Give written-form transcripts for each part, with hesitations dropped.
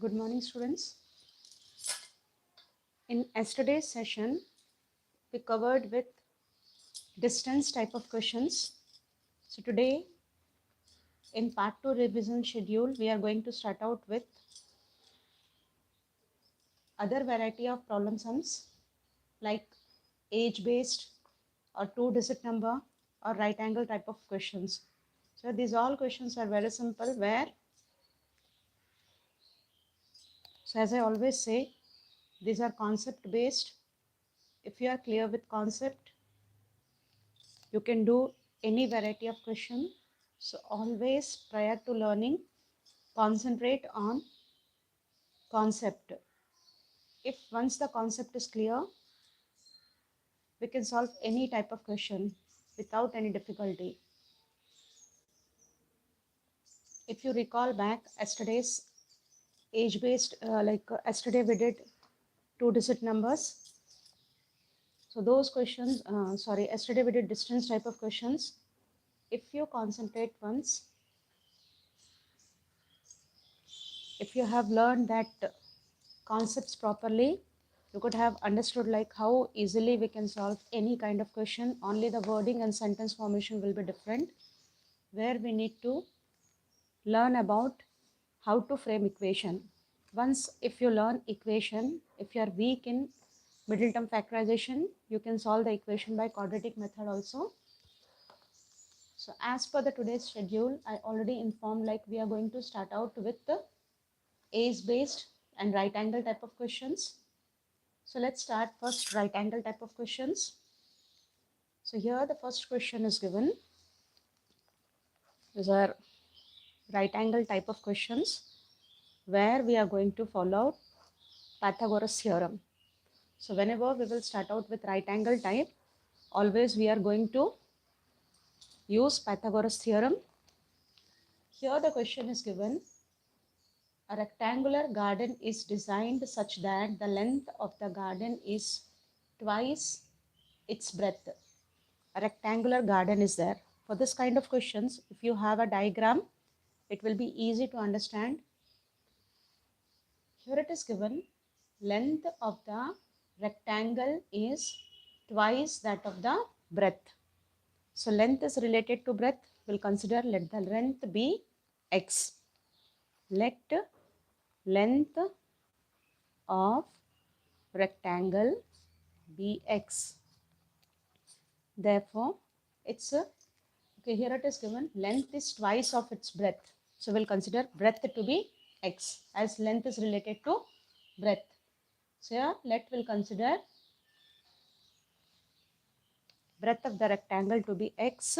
Good morning, students. In yesterday's session, we covered with distance type of questions. So today, in part 2 revision schedule, we are going to start out with other variety of problem sums like age-based or two-digit number or right angle type of questions. So these all questions are very simple so as I always say, these are concept based. If you are clear with concept, you can do any variety of question. So always prior to learning, concentrate on concept. If once the concept is clear, we can solve any type of question without any difficulty. If you recall back yesterday's age-based, yesterday we did two-digit numbers. So those questions, yesterday we did distance type of questions. If you concentrate once, if you have learned that concepts properly, you could have understood like how easily we can solve any kind of question. Only the wording and sentence formation will be different, where we need to learn about how to frame equation. Once if you learn equation, if you are weak in middle term factorization, you can solve the equation by quadratic method also. So as per the today's schedule, I already informed like we are going to start out with the age based and right angle type of questions. So let's start first right angle type of questions. So here the first question is given. These are right angle type of questions where we are going to follow Pythagoras theorem. So whenever we will start out with right angle type, always we are going to use Pythagoras theorem. Here the question is given. A rectangular garden is designed such that the length of the garden is twice its breadth. A rectangular garden is there. For this kind of questions, if you have a diagram, it will be easy to understand. Here it is given, length of the rectangle is twice that of the breadth. So length is related to breadth. We'll consider let the length be x. Let length of rectangle be x. Therefore, it's okay, here it is given length is twice of its breadth. So we'll consider breadth to be x as length is related to breadth. So here let will consider breadth of the rectangle to be x.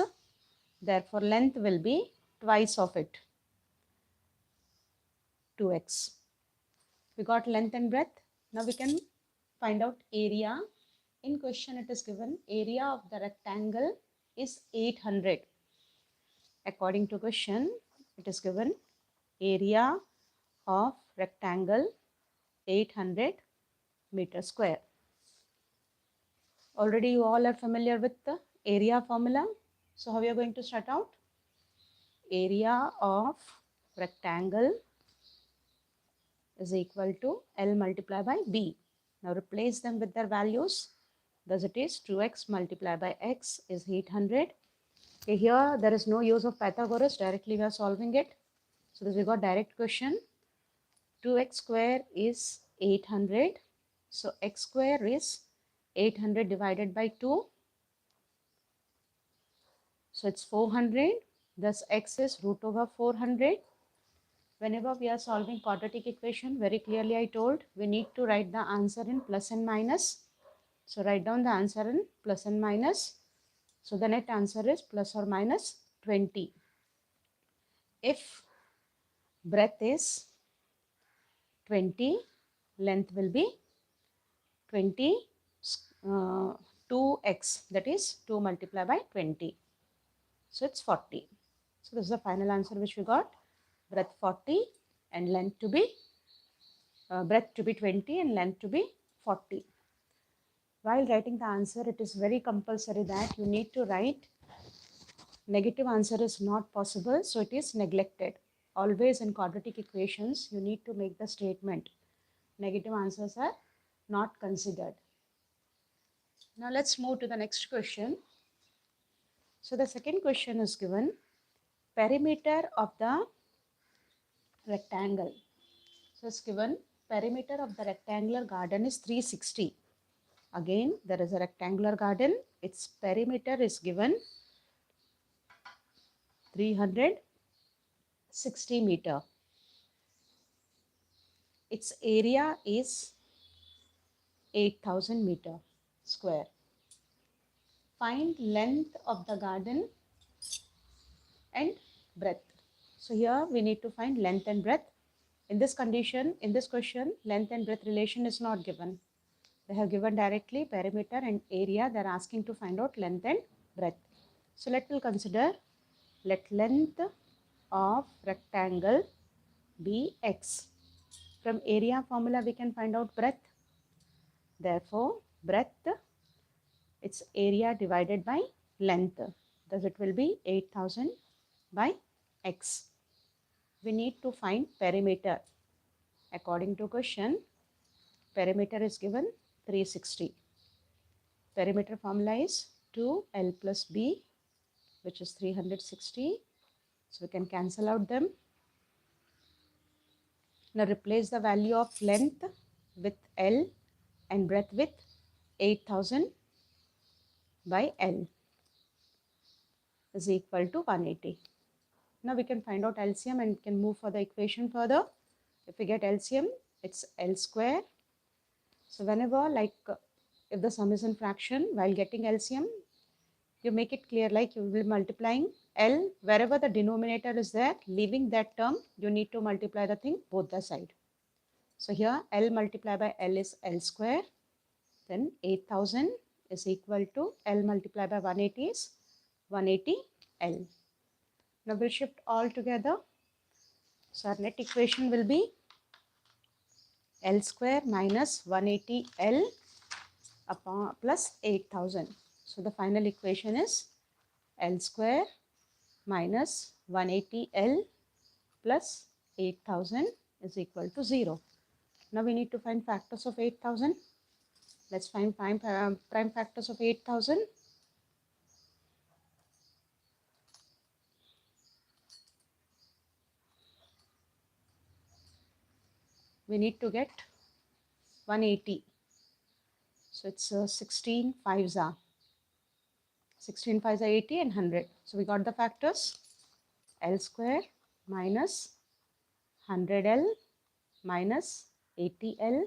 Therefore length will be twice of it, 2x. We got length and breadth. Now we can find out area. In question it is given area of the rectangle is 800. According to question, it is given area of rectangle 800 meter square. Already you all are familiar with the area formula. So how we are going to start out? Area of rectangle is equal to L multiplied by B. Now replace them with their values. Thus it is 2x multiplied by x is 800. Okay, here there is no use of Pythagoras. Directly we are solving it. So this we got direct question. 2x square is 800. So x square is 800 divided by 2. So it's 400. Thus x is root over 400. Whenever we are solving quadratic equation, very clearly I told we need to write the answer in plus and minus. So write down the answer in plus and minus. So the net answer is plus or minus 20. If breadth is 20, length will be 20, 2x, that is 2 multiplied by 20. So it's 40. So this is the final answer which we got. Breadth 40 and length to be breadth to be 20 and length to be 40. While writing the answer, it is very compulsory that you need to write negative answer is not possible, so it is neglected. always in quadratic equations, you need to make the statement. Negative answers are not considered. Now let's move to the next question. So the second question is given, perimeter of the rectangle. So it's given perimeter of the rectangular garden is 360. Again, there is a rectangular garden. Its perimeter is given 360 meter. Its area is 8000 meter square. Find length of the garden and breadth. So here we need to find length and breadth. In this condition, in this question, length and breadth relation is not given. They have given directly perimeter and area. They are asking to find out length and breadth. So let us consider, let length of rectangle be x. From area formula we can find out breadth. Therefore, breadth, its area divided by length. Thus it will be 8000 by x. We need to find perimeter. According to question, perimeter is given 360. Perimeter formula is 2l plus b, which is 360. So we can cancel out them. Now replace the value of length with L and breadth with 8000 by L is equal to 180. Now we can find out LCM and can move for the equation further. If we get LCM, it's L square. So whenever if the sum is in fraction, while getting LCM, you make it clear like you will be multiplying L wherever the denominator is there, leaving that term, you need to multiply the thing both the side. So here L multiplied by L is L square, then 8000 is equal to L multiplied by 180 is 180 L. Now we'll shift all together. So our net equation will be L square minus 180 L upon plus 8000. So the final equation is L square minus 180 L plus 8000 is equal to 0. Now we need to find factors of 8000. Let's find prime factors of 8000. We need to get 180. So it's 16 5s are 16 5s are 80 and 100. So we got the factors. L square minus 100L minus 80L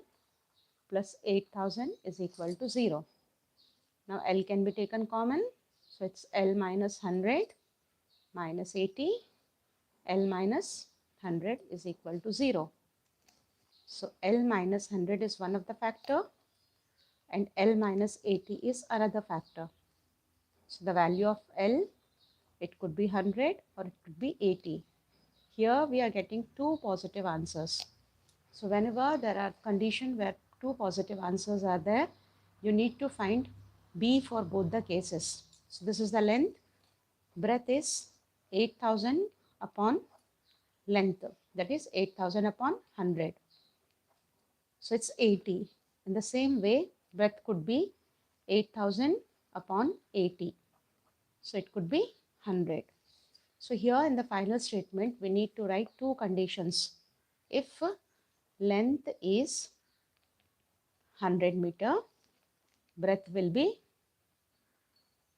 plus 8000 is equal to 0. Now L can be taken common. So it's L minus 100 minus 80. L minus 100 is equal to 0. So L minus 100 is one of the factor and L minus 80 is another factor. So the value of L, it could be 100 or it could be 80. Here we are getting two positive answers. So whenever there are conditions where two positive answers are there, you need to find B for both the cases. So this is the length. Breadth is 8000 upon length. That is 8000 upon 100. So it's 80. In the same way, breadth could be 8000 upon 80. So it could be 100. So here in the final statement, we need to write two conditions. If length is 100 meter, breadth will be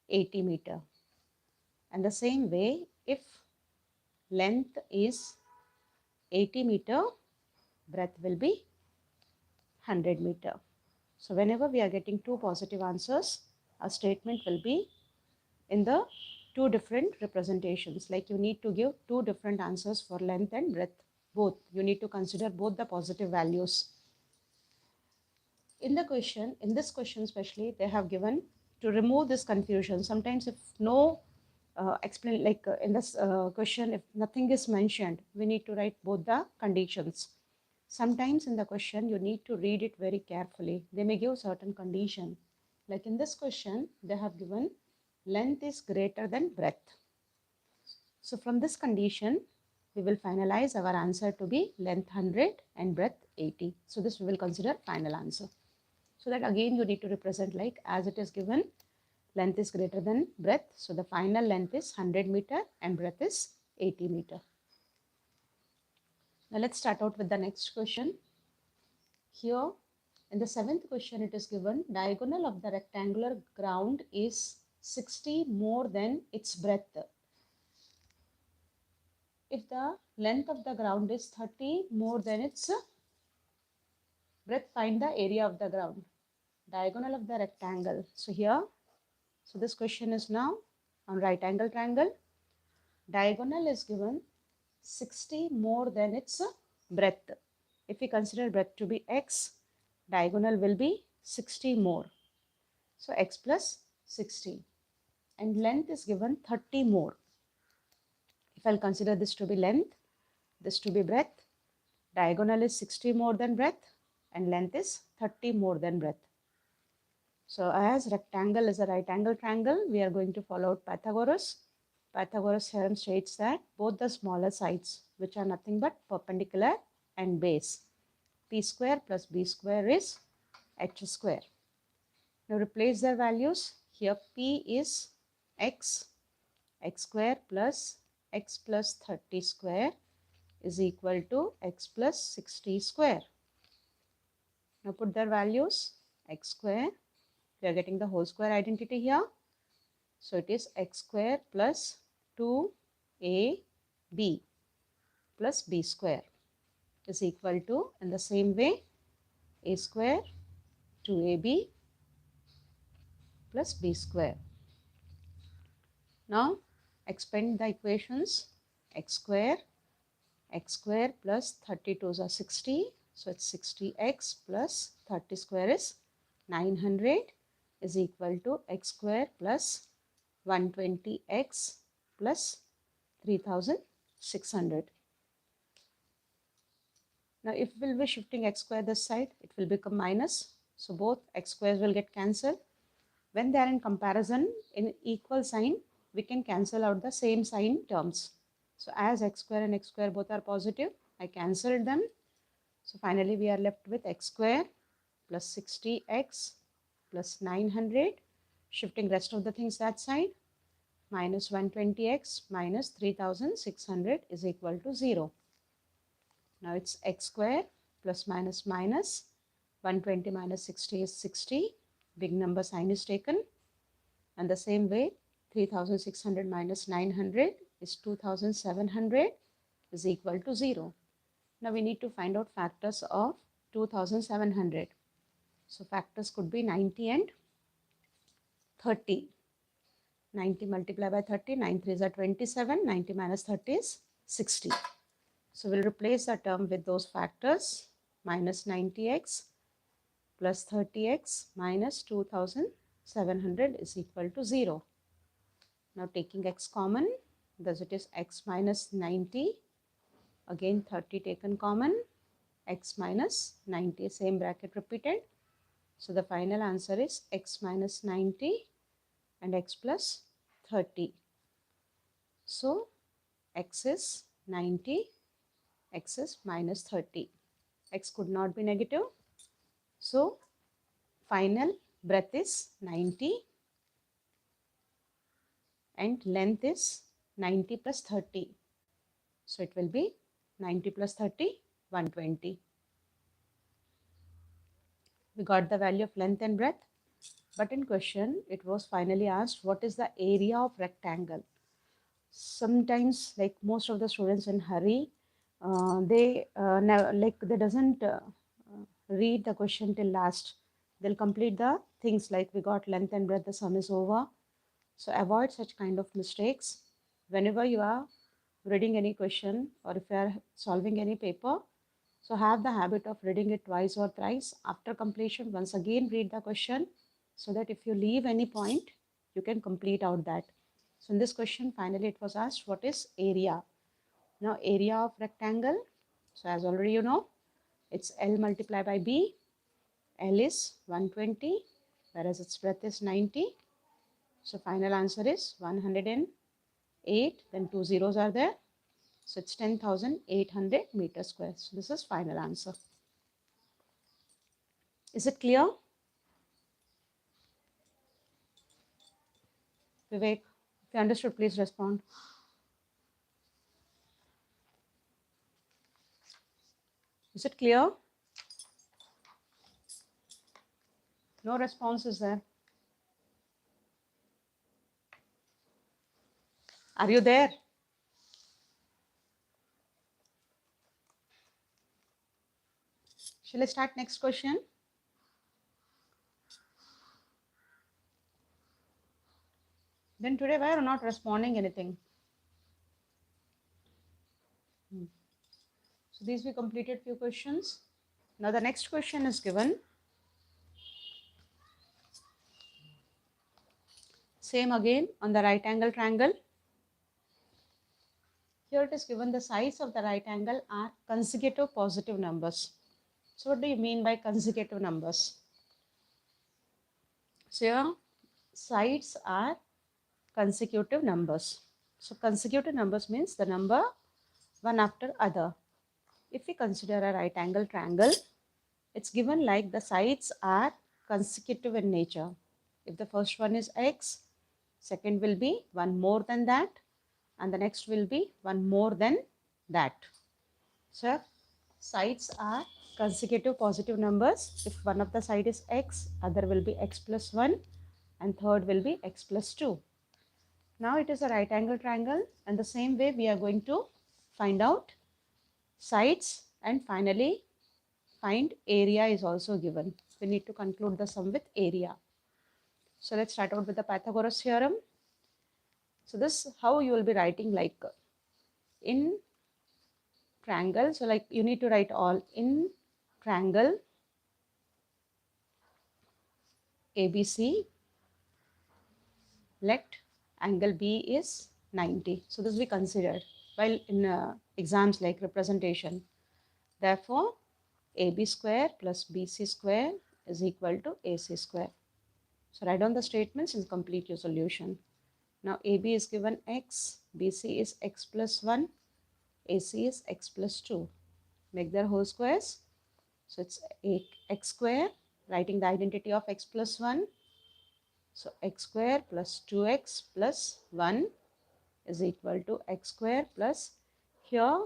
80 meter. And the same way, if length is 80 meter, breadth will be 100 meter. So whenever we are getting two positive answers, a statement will be in the two different representations. Like you need to give two different answers for length and breadth. Both. You need to consider both the positive values. In this question especially, they have given to remove this confusion. Sometimes if no explain in this question, if nothing is mentioned, we need to write both the conditions. Sometimes in the question, you need to read it very carefully. They may give certain condition. Like in this question, they have given length is greater than breadth. So from this condition, we will finalize our answer to be length 100 and breadth 80. So this we will consider final answer. So that again you need to represent like as it is given, length is greater than breadth. So the final length is 100 meter and breadth is 80 meter. Now let's start out with the next question. Here in the 7th question it is given diagonal of the rectangular ground is 60 more than its breadth. If the length of the ground is 30 more than its breadth, find the area of the ground. Diagonal of the rectangle. So here, so this question is now on right angle triangle. Diagonal is given 60 more than its breadth. If we consider breadth to be x, diagonal will be 60 more. So x plus 60. And length is given 30 more. If I'll consider this to be length, this to be breadth, diagonal is 60 more than breadth and length is 30 more than breadth. So as rectangle is a right angle triangle, we are going to follow Pythagoras. Pythagoras theorem states that both the smaller sides, which are nothing but perpendicular and base, p square plus b square is h square. Now replace their values. Here p is x square plus x plus 30 square is equal to x plus 60 square. Now put their values. X square, we are getting the whole square identity here. So it is x square plus 2ab plus b square is equal to, in the same way, a square 2ab plus b square. Now expand the equations. X square plus 32 is 60. So it's 60x plus 30 square is 900 is equal to x square plus 120x plus 3600. Now if we will be shifting x square this side, it will become minus. So both x squares will get cancelled. When they are in comparison in equal sign, we can cancel out the same sign terms. So as x square and x square both are positive, I cancelled them. So finally we are left with x square plus 60x plus 900, shifting rest of the things that side, minus 120x minus 3600 is equal to 0. Now it's x square plus minus minus 120 minus 60 is 60. Big number sign is taken. And the same way 3600 minus 900 is 2700 is equal to 0. Now we need to find out factors of 2700. So factors could be 90 and 30. 90 multiplied by 30, 9 3s are 27, 90 minus 30 is 60. So we'll replace the term with those factors. Minus 90x plus 30x minus 2700 is equal to 0. Now taking x common, thus it is x minus 90. Again 30 taken common, x minus 90, same bracket repeated. So the final answer is x minus 90 and x plus 30. So x is 90, x is minus 30. X could not be negative. So final breadth is 90 and length is 90 plus 30. So it will be 90 plus 30, 120. We got the value of length and breadth. But in question, it was finally asked, what is the area of rectangle? Sometimes, like most of the students in hurry, they doesn't read the question till last. They'll complete the things like we got length and breadth, the sum is over. So avoid such kind of mistakes. Whenever you are reading any question or if you are solving any paper, so have the habit of reading it twice or thrice. After completion, once again read the question so that if you leave any point, you can complete out that. So in this question, finally it was asked, what is area? Now area of rectangle, so as already you know, it's L multiplied by B. L is 120, whereas its breadth is 90. So final answer is 108, then two zeros are there. So it's 10,800 meters square. So this is final answer. Is it clear? Vivek, if you understood, please respond. Is it clear? No response is there. Are you there? Shall I start next question? Then today why are you not responding anything? So these we completed few questions. Now the next question is given. Same again on the right angle triangle. Here it is given the sides of the right angle are consecutive positive numbers. So what do you mean by consecutive numbers? So here sides are consecutive numbers. So consecutive numbers means the number one after other. If we consider a right angle triangle, it's given like the sides are consecutive in nature. If the first one is x, second will be one more than that, and the next will be one more than that. So sides are consecutive positive numbers. If one of the side is x, other will be x plus 1 and third will be x plus 2. Now it is a right angle triangle, and the same way we are going to find out sides, and finally find area is also given. We need to conclude the sum with area. So let's start out with the Pythagoras theorem. So this how you will be writing, like in triangle. So like you need to write all in triangle ABC, let angle B is 90. So this we considered while in exams like representation. Therefore, AB square plus BC square is equal to AC square. So write down the statements and complete your solution. Now AB is given x, BC is x plus 1, AC is x plus 2. Make their whole squares. So it's x square, writing the identity of x plus 1. So x square plus 2x plus 1 is equal to x square plus, here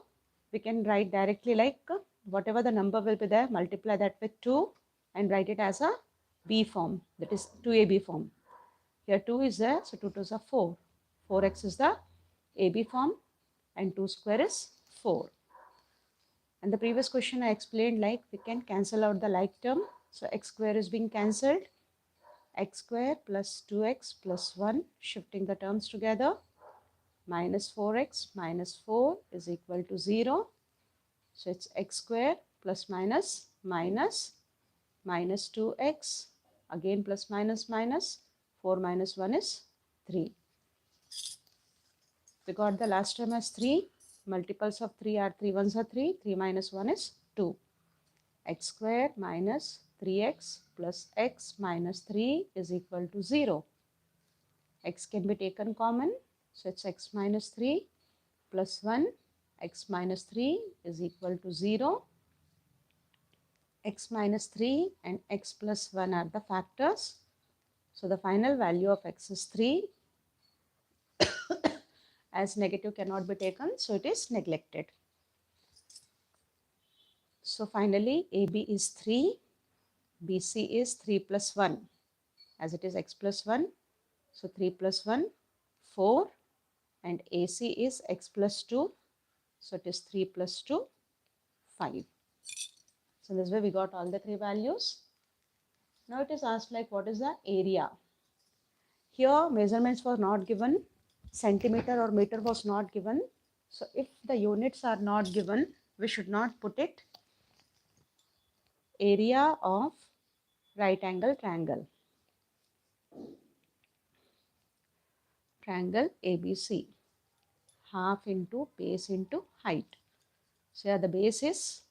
we can write directly like whatever the number will be there, multiply that with 2 and write it as a B form, that is 2AB form. Here 2 is there, so 2 2s are 4. 4x is the AB form and 2 square is 4. And the previous question I explained like we can cancel out the like term. So x square is being cancelled. X square plus 2x plus 1, shifting the terms together. Minus 4x minus 4 is equal to 0. So it's x square plus minus minus minus 2x, again plus minus minus, 4 minus 1 is 3. We got the last term as 3. Multiples of 3 are 3 ones are 3. 3 minus 1 is 2. X square minus 3x plus x minus 3 is equal to 0. X can be taken common. So it's x minus 3 plus 1. X minus 3 is equal to 0. X minus 3 and x plus 1 are the factors. So the final value of x is 3. As negative cannot be taken, so it is neglected. So finally AB is 3, BC is 3 plus 1, as it is x plus 1. So 3 plus 1, 4, and AC is x plus 2. So it is 3 plus 2, 5. So this way we got all the three values. Now it is asked like what is the area. Here measurements were not given, centimeter or meter was not given. So if the units are not given, we should not put it. Area of right angle triangle. Triangle ABC. Half into base into height. So here the base is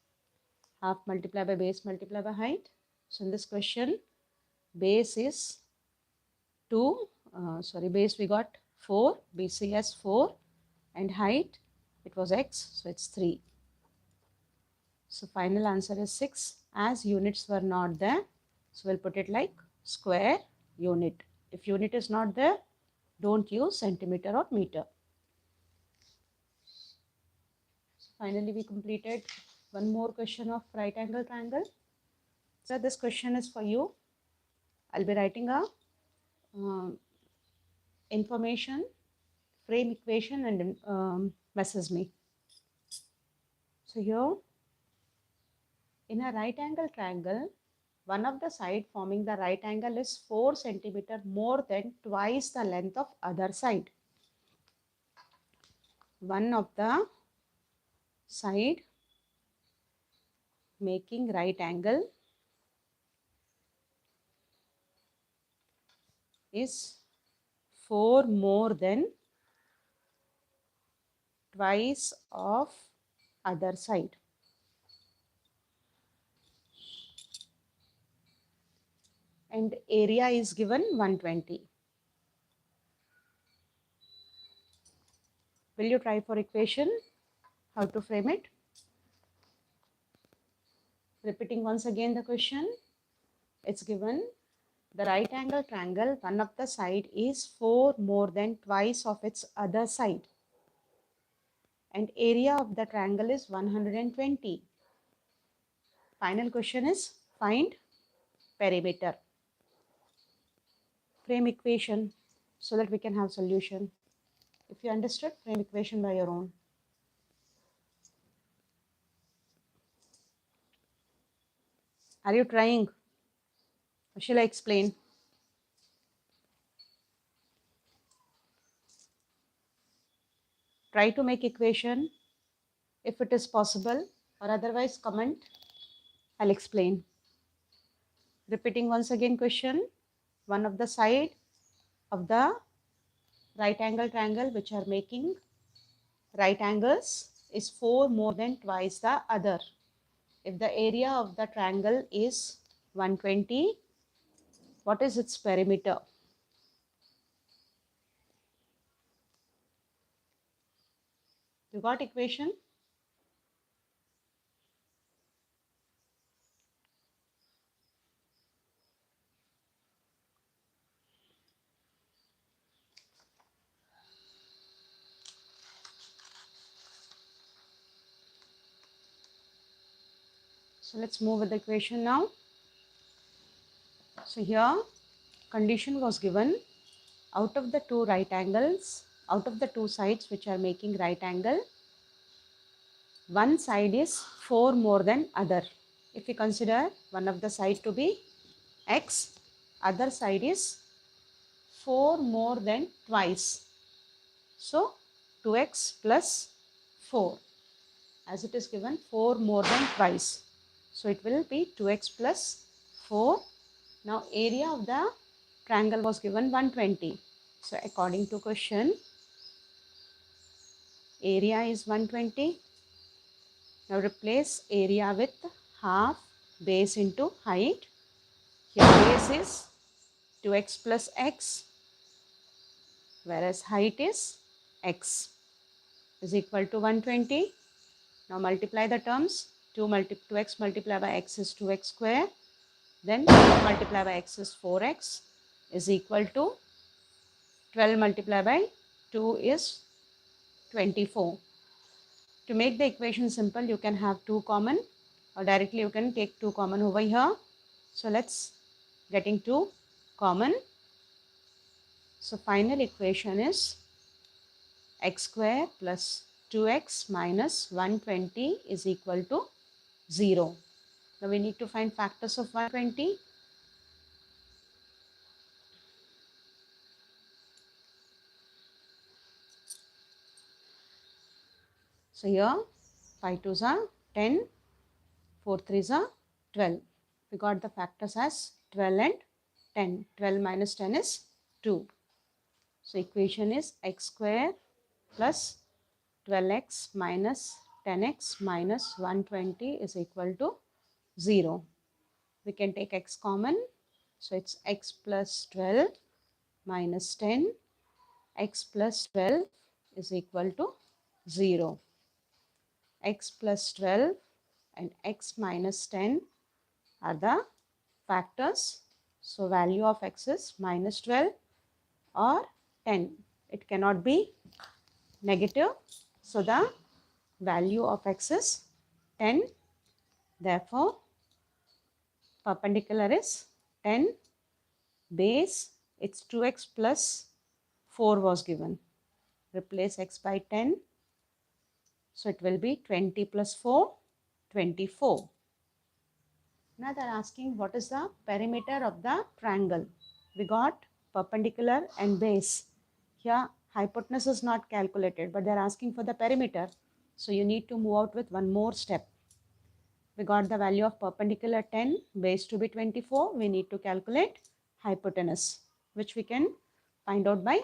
half multiplied by base multiplied by height. So in this question, base is 2. Base we got 4. BC as 4. And height, It was x, so it's 3. So final answer is 6. As units were not there, so we'll put it like square unit. If unit is not there, don't use centimeter or meter. So finally, we completed one more question of right angle triangle. So this question is for you. I'll be writing a information, frame equation, and message me. So here, in a right angle triangle, one of the side forming the right angle is 4 centimeter more than twice the length of other side. One of the side making right angle is 4 more than twice of other side. And area is given 120. Will you try for equation? How to frame it? Repeating once again the question. It's given the right angle triangle, one of the side is 4 more than twice of its other side. And area of the triangle is 120. Final question is find perimeter. Frame equation so that we can have solution. If you understood, frame equation by your own. Are you trying? Or shall I explain? Try to make equation if it is possible, or otherwise comment. I'll explain. Repeating once again question. One of the side of the right angle triangle which are making right angles is 4 more than twice the other. If the area of the triangle is 120, what is its perimeter? You got equation? So let's move with the equation now. So here condition was given, out of the two right angles, out of the two sides which are making right angle, one side is 4 more than other. If we consider one of the side to be x, other side is 4 more than twice. So 2x plus 4, as it is given 4 more than twice. So it will be 2x plus 4. Now area of the triangle was given 120. So according to question, area is 120. Now replace area with half base into height. Here base is 2x plus x, whereas height is x is equal to 120. Now multiply the terms. 2x multiplied by x is 2x square. Then 2 multiplied by x is 4x is equal to 12 multiplied by 2 is 24. To make the equation simple, you can have 2 common, or directly you can take 2 common over here. So let's getting 2 common. So final equation is x square plus 2x minus 120 is equal to 0. Now we need to find factors of 120. So here 5 2s are 10, 4 3s are 12. We got the factors as 12 and 10. 12 minus 10 is 2. So equation is x square plus 12x minus 10x minus 120 is equal to 0. We can take x common. So it's x plus 12 minus 10. X plus 12 is equal to 0. x plus 12 and x minus 10 are the factors. So value of x is minus 12 or 10. It cannot be negative. So the value of x is 10. Therefore, perpendicular is 10. Base, it's 2x plus 4 was given. Replace x by 10. So it will be 20 plus 4, 24. Now they are asking what is the perimeter of the triangle. We got perpendicular and base. Here hypotenuse is not calculated, but they are asking for the perimeter. So you need to move out with one more step. We got the value of perpendicular 10, base to be 24. We need to calculate hypotenuse, which we can find out by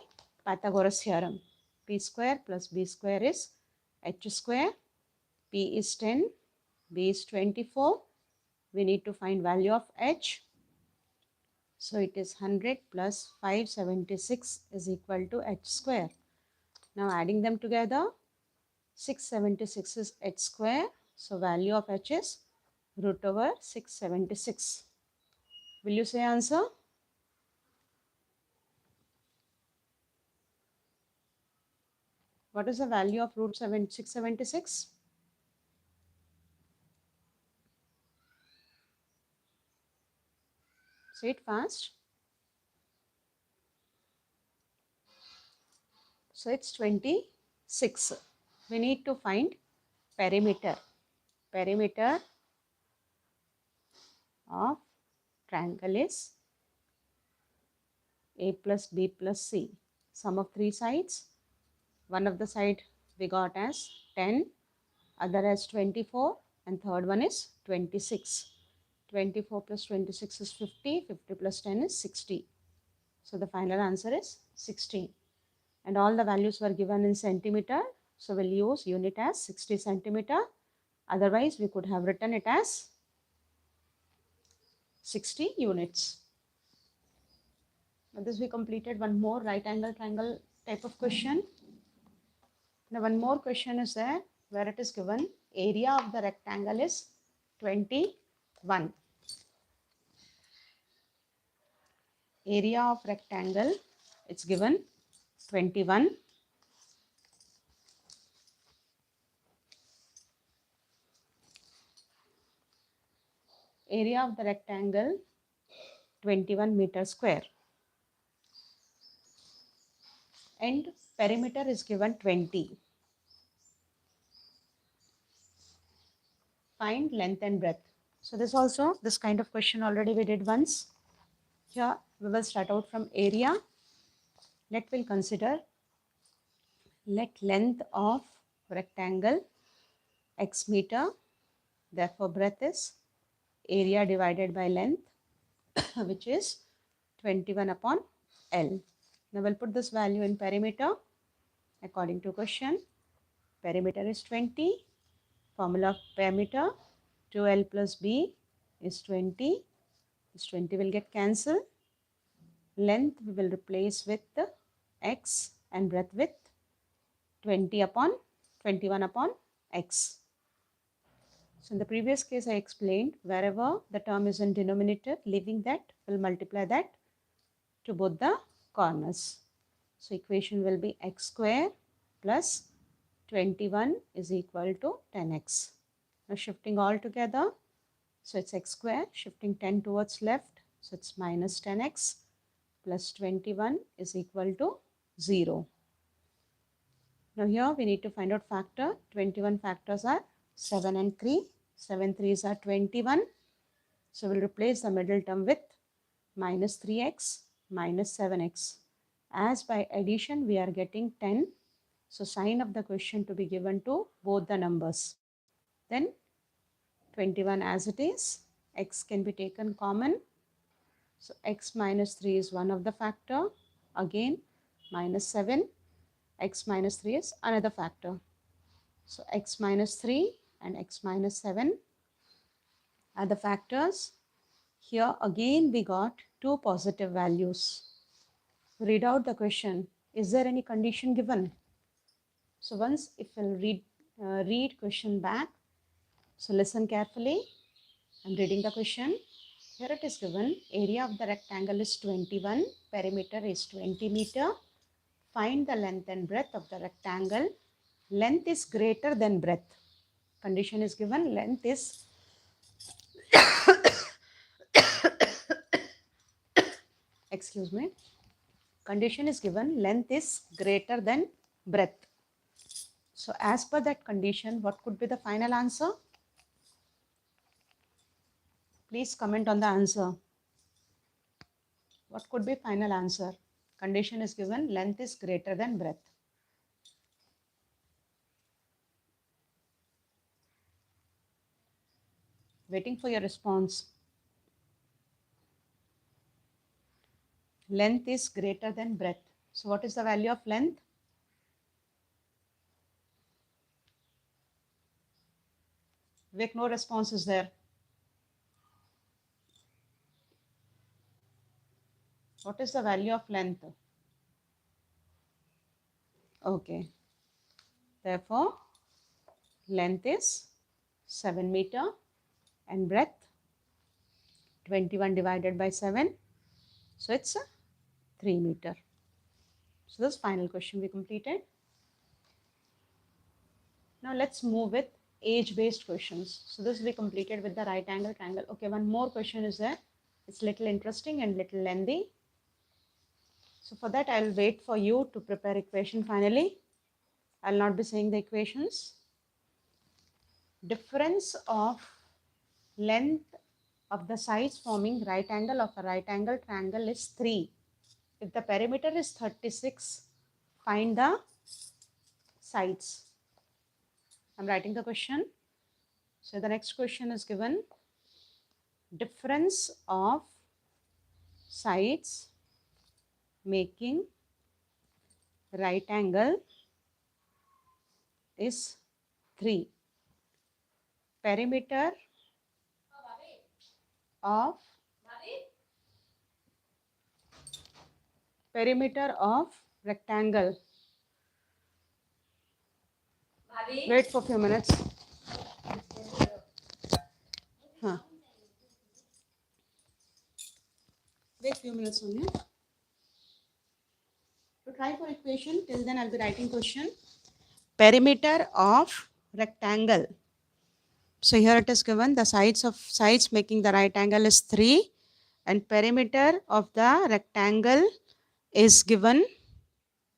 Pythagoras theorem. P square plus B square is H square. P is 10, B is 24. We need to find value of H. So it is 100 plus 576 is equal to H square. Now adding them together, 676 is H square. So value of H is root over 676. Will you say answer? What is the value of root 676? Say it fast. So it's 26. We need to find perimeter. Perimeter of triangle is A plus B plus C. Sum of three sides. One of the side we got as 10, other as 24, and third one is 26. 24 plus 26 is 50, 50 plus 10 is 60. So the final answer is 60. And all the values were given in centimeter. So we'll use unit as 60 centimeter. Otherwise, we could have written it as 60 units. Now this we completed one more right angle triangle type of question. Now one more question is there where it is given area of the rectangle is 21. Area of rectangle, it's given 21. Area of the rectangle 21 meter square. And perimeter is given 20. Find length and breadth. So this kind of question already we did once. Here we will start out from area. We'll consider let length of rectangle x meter. Therefore breadth is area divided by length which is 21 upon L. Now we'll put this value in perimeter according to question. Perimeter is 20. Formula of perimeter 2L plus B is 20. This 20 will get cancelled. Length we will replace with the x and breadth with 21 upon x. So in the previous case I explained wherever the term is in denominator, leaving that will multiply that to both the corners. So equation will be x square plus 21 is equal to 10x. Now shifting all together, so it's x square, shifting 10 towards left, so it's minus 10x plus 21 is equal to 0. Now here we need to find out factor. 21 factors are 7 and 3. 7 3s are 21. So we'll replace the middle term with minus 3x minus 7x. As by addition we are getting 10. So sign of the question to be given to both the numbers. Then 21 as it is. X can be taken common. So x minus 3 is one of the factor. Again minus 7. X minus 3 is another factor. So x minus 3 and x minus 7 are the factors. Here again we got two positive values. Read out the question. Is there any condition given? So once if we'll read read question back. So listen carefully. I'm reading the question. Here it is given, area of the rectangle is 21, perimeter is 20 meter. Find the length and breadth of the rectangle. Length is greater than breadth. Condition is given, length is excuse me. Condition is given, length is greater than breadth. So as per that condition, what could be the final answer? Please comment on the answer. What could be final answer? Condition is given, length is greater than breadth. Waiting for your response. Length is greater than breadth. So what is the value of length? Vivek, no response is there. What is the value of length? Okay. Therefore, length is 7 meter and breadth 21 divided by 7. So it's 3 meter. So this final question we completed. Now let's move with age-based questions. So this we completed with the right angle triangle. Okay, one more question is there. It's little interesting and little lengthy. So for that, I'll wait for you to prepare equation finally. I'll not be saying the equations. Difference of length of the sides forming right angle of a right angle triangle is 3. If the perimeter is 36, find the sides. I'm writing the question. So the next question is given. Difference of sides making right angle is 3. Perimeter of rectangle. Wait for a few minutes. Huh. Wait few minutes only. To try for equation, till then I'll be writing question. Perimeter of rectangle. So here it is given, the sides making the right angle is 3 and perimeter of the rectangle is given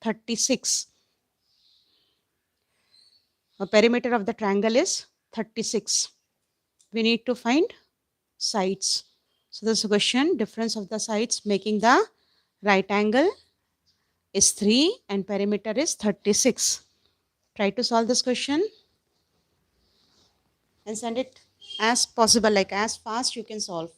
36. The perimeter of the triangle is 36. We need to find sides. So this question, difference of the sides making the right angle is 3 and perimeter is 36. Try to solve this question and send it as possible, like as fast you can solve.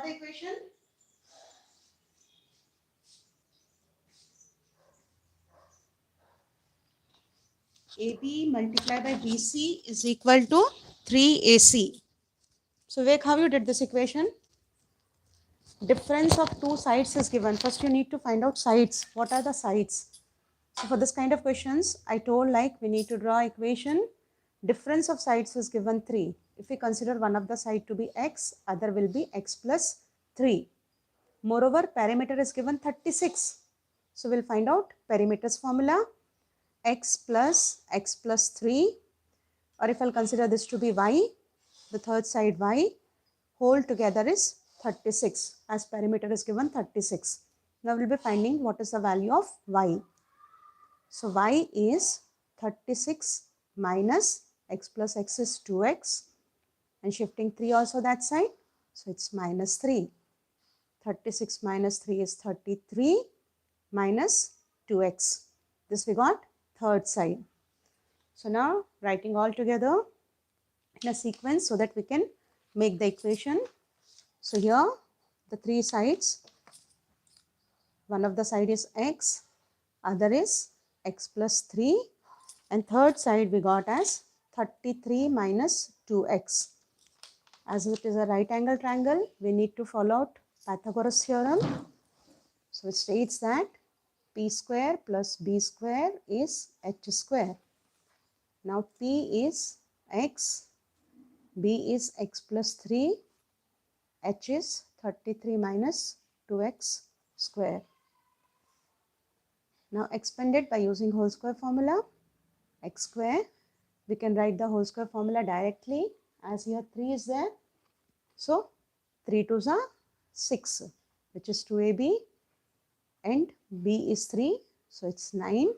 the equation? AB multiplied by BC is equal to 3AC. So Vivek, how you did this equation? Difference of two sides is given. First you need to find out sides. What are the sides? So for this kind of questions, I told like we need to draw equation. Difference of sides is given 3. If we consider one of the side to be x, other will be x plus 3. Moreover, perimeter is given 36. So we'll find out perimeter's formula, x plus 3, or if I'll consider this to be y, the third side y, whole together is 36, as perimeter is given 36. Now we'll be finding what is the value of y. So y is 36 minus x plus x is 2x, and shifting 3 also that side, so it's minus 3. 36 minus 3 is 33 minus 2x. This we got third side. So now writing all together in a sequence so that we can make the equation. So here the three sides, one of the side is x, other is x plus 3, and third side we got as 33 minus 2x. As it is a right angle triangle, we need to follow out Pythagoras theorem. So it states that p square plus b square is h square. Now p is x, b is x plus 3, h is 33 minus 2x square. Now expand it by using whole square formula, x square. We can write the whole square formula directly, as here 3 is there. So 3 2s are 6, which is 2ab, and b is 3, so it's 9.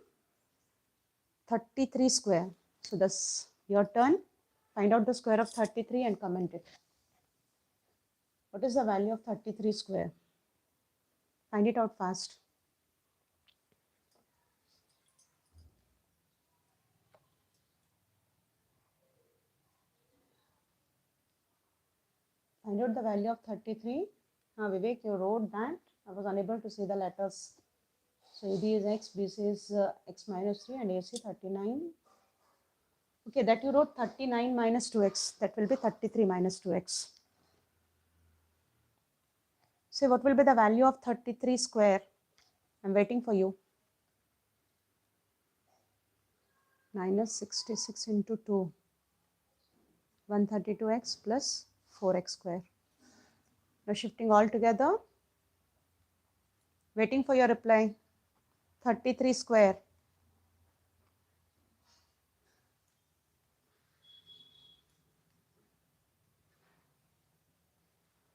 33 square. So that's your turn. Find out the square of 33 and comment it. What is the value of 33 square? Find it out fast. Find out the value of 33. Vivek, you wrote that. I was unable to see the letters. So AB is x, BC is x minus 3, and AC 39. Okay, that you wrote 39 minus 2x. That will be 33 minus 2x. Say what will be the value of 33 square? I'm waiting for you. Minus 66 into 2. 132x plus 4x square. Now shifting all together. Waiting for your reply. 33 square.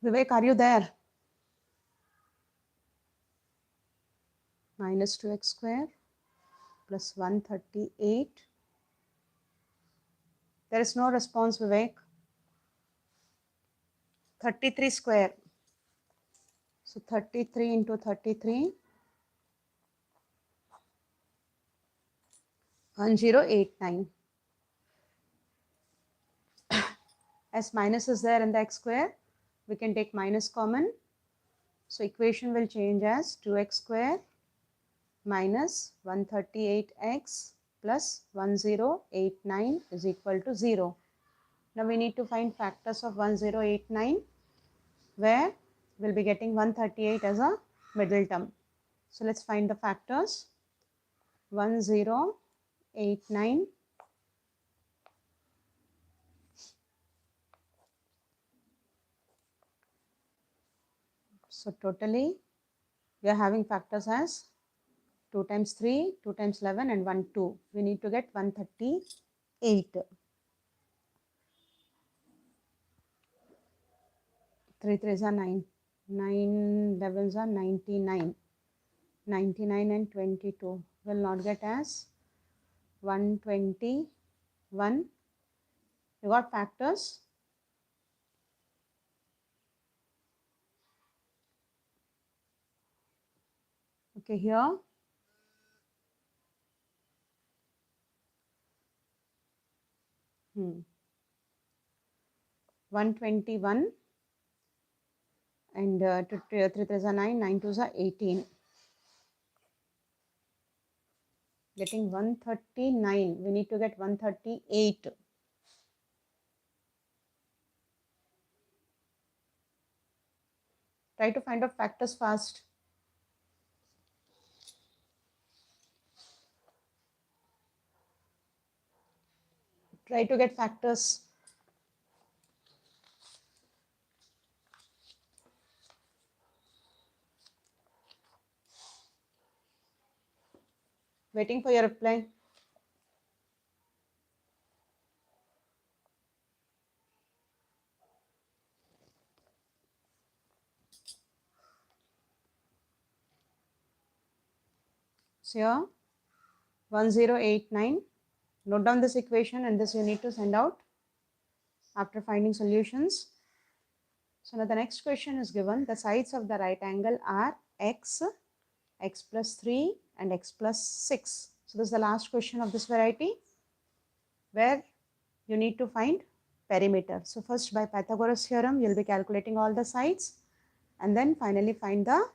Vivek, are you there? Minus 2x square plus 138. There is no response, Vivek. 33 square. So 33 into 33. 1089. As minus is there in the x square, we can take minus common. So equation will change as 2x square minus 138x plus 1089 is equal to 0. Now we need to find factors of 1089, where we'll be getting 138 as a middle term. So let's find the factors. 1089 so totally we are having factors as 2 times 3, 2 times 11, and 1 2. We need to get 138. 3 3s are 9. 9 11s are 99. 99 and 22 will not get as 121. You got factors. Okay, here 121 and 3 3s are 9, 9 2s are 18. Getting 139. We need to get 138. Try to find out factors fast. Try to get factors. Waiting for your reply. So here 1089. Note down this equation, and this you need to send out after finding solutions. So now the next question is given. The sides of the right angle are x, x plus 3 and x plus 6. So this is the last question of this variety, where you need to find perimeter. So first, by Pythagoras theorem, you will be calculating all the sides and then finally find the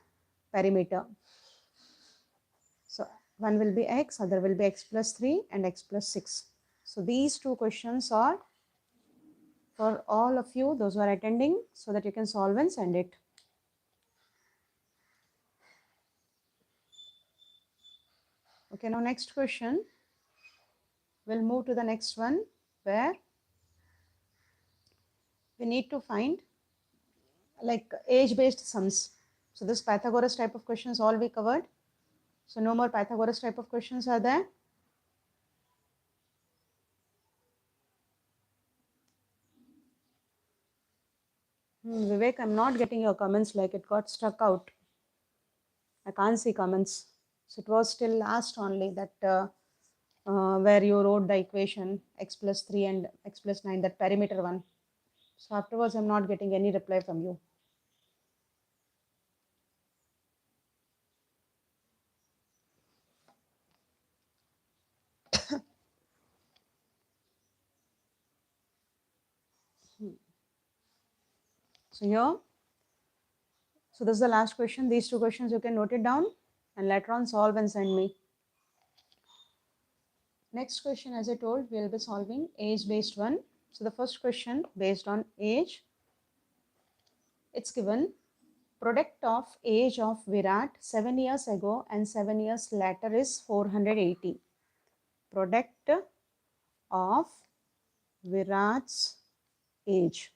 perimeter. So one will be x, other will be x plus 3 and x plus 6. So these two questions are for all of you, those who are attending, so that you can solve and send it. Okay, now next question. We'll move to the next one, where we need to find like age-based sums. So this Pythagoras type of questions all we covered. So no more Pythagoras type of questions are there. Vivek, I'm not getting your comments, like it got stuck out. I can't see comments. So it was still last only that where you wrote the equation x plus 3 and x plus 9, that perimeter one. So afterwards, I'm not getting any reply from you. So here, so this is the last question. These two questions you can note it down and later on solve and send me. Next question, as I told, we'll be solving age-based one. So the first question based on age, it's given product of age of Virat 7 years ago and 7 years later is 480. Product of Virat's age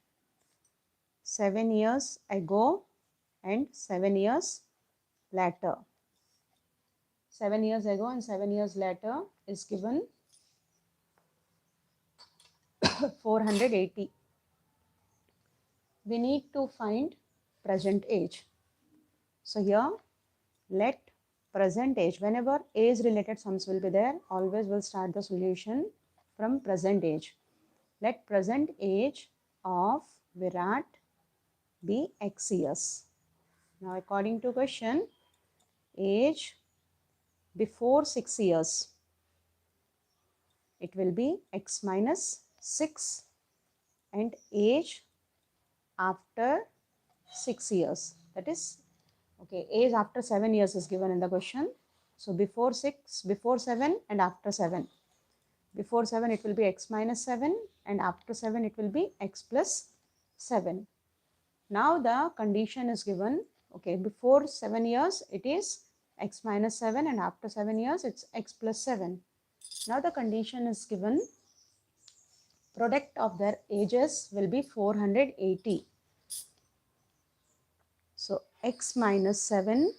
7 years ago and 7 years later. 7 years ago and 7 years later is given 480. We need to find present age. So here, let present age, whenever age related sums will be there, always we'll start the solution from present age. Let present age of Virat be x years. Now according to question, age before 6 years, it will be x minus 6, and age after 6 years, that is, okay, age after 7 years is given in the question. So before 6, before 7 and after 7. Before 7 it will be x minus 7 and after 7 it will be x plus 7. Now the condition is given, okay, before 7 years it is x minus 7 and after 7 years it's x plus 7. Now the condition is given, product of their ages will be 480. So x minus 7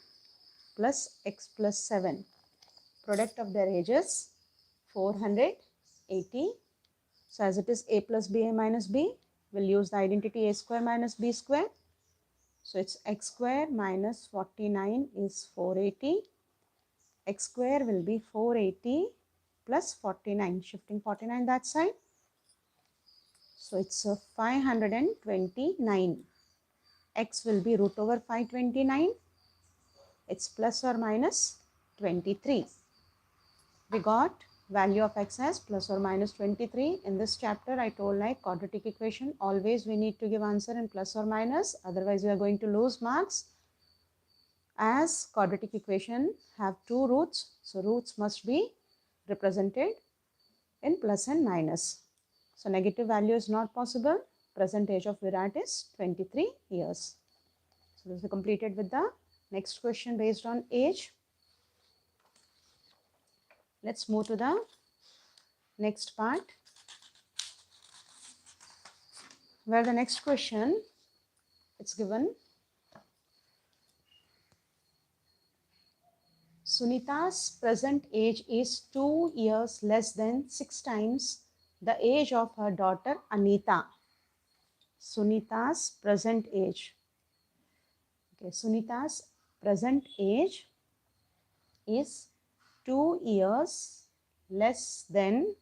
plus x plus 7. Product of their ages 480. So as it is a plus b, a minus b, we'll use the identity a square minus b square. So it's x square minus 49 is 480. X square will be 480 plus 49, shifting 49 that side. So it's 529. X will be root over 529. It's plus or minus 23. We got value of x as plus or minus 23. In this chapter, I told like quadratic equation, always we need to give answer in plus or minus, otherwise we are going to lose marks. As quadratic equation have two roots, so roots must be represented in plus and minus. So negative value is not possible. Present age of Virat is 23 years. So this is completed with the next question based on age. Let's move to the next part, where the next question, it's given Sunita's present age is 2 years less than 6 times the age of her daughter Anita. Sunita's present age. Okay, Sunita's present age is 2 years less than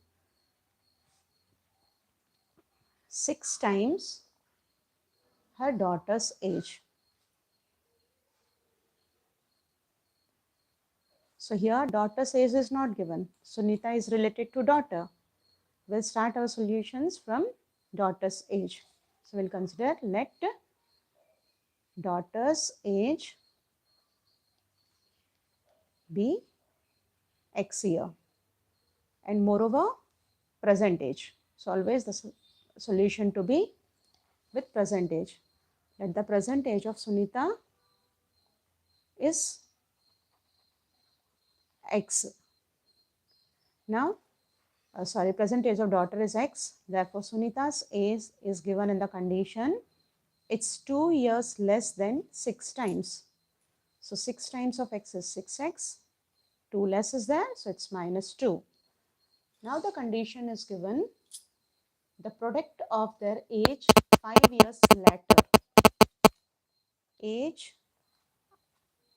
6 times her daughter's age. So here daughter's age is not given. Sunita is related to daughter. We'll start our solutions from daughter's age. So we'll consider let daughter's age be x year and moreover present age. So always the solution to be with present age. Let the present age of Sunita is x. Now, present age of daughter is x. Therefore, Sunita's age is given in the condition it's 2 years less than 6 times. So 6 times of x is 6x. 2 less is there, so it's minus 2. Now the condition is given the product of their age 5 years later. Age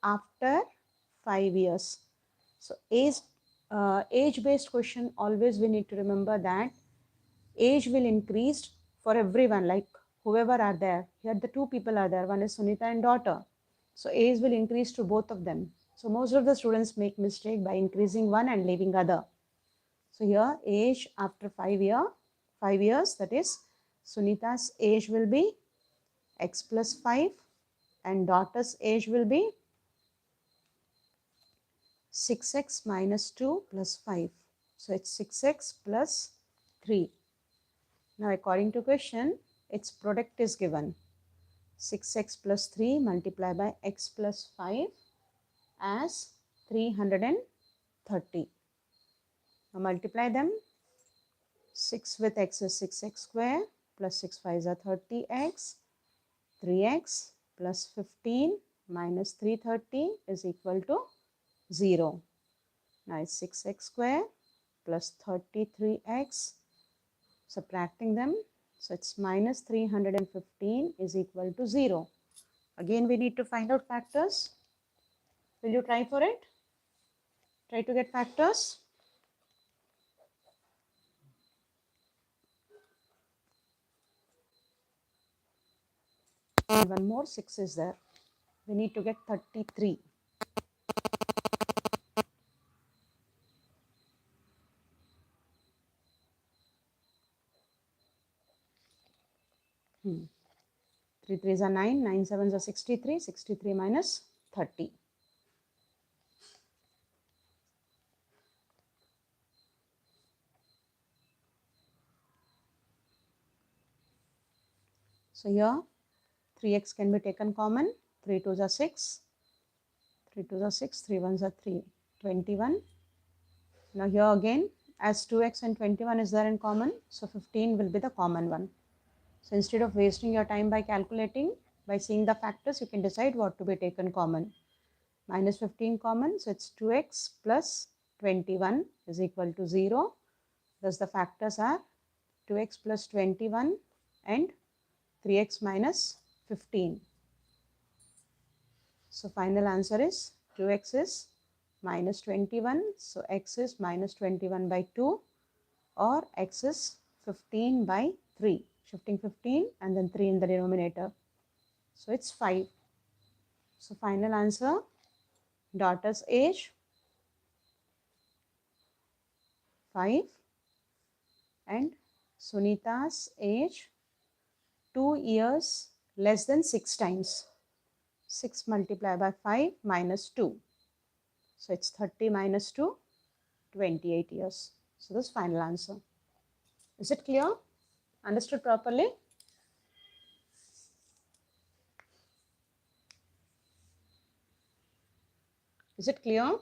after 5 years. So age based question, always we need to remember that age will increase for everyone, like whoever are there. Here the two people are there, one is Sunita and daughter. So age will increase to both of them. So most of the students make mistake by increasing one and leaving other. So here age after 5 years, that is Sunita's age will be x plus 5 and daughter's age will be 6x minus 2 plus 5. So it's 6x plus 3. Now according to question, its product is given 6x plus 3 multiplied by x plus 5 as 330. Now multiply them. 6 with x is 6x square plus 6 5s are 30x. 3x plus 15 minus 330 is equal to 0. Now it's 6x square plus 33x. Subtracting them, so it's minus 315 is equal to 0. Again we need to find out factors. Will you try for it? Try to get factors. And one more 6 is there. We need to get 33. Three threes are 9, 9 sevens are 63, 63 minus 30. So here 3x can be taken common. 3 2s are 6, 3 2s are 6, 3 1s are 3, 21. Now here again, as 2x and 21 is there in common, so 15 will be the common one. So instead of wasting your time by calculating, by seeing the factors, you can decide what to be taken common. Minus 15 common, so it's 2x plus 21 is equal to 0. Thus the factors are 2x plus 21 and 3x minus 15. So final answer is 2x is minus 21. So x is minus 21 by 2 or x is 15 by 3. Shifting 15 and then 3 in the denominator. So it's 5. So final answer, daughter's age 5 and Sunita's age 2 years less than 6 times. 6 multiplied by 5 minus 2. So it's 30 minus 2, 28 years. So this final answer. Is it clear? Understood properly? Is it clear?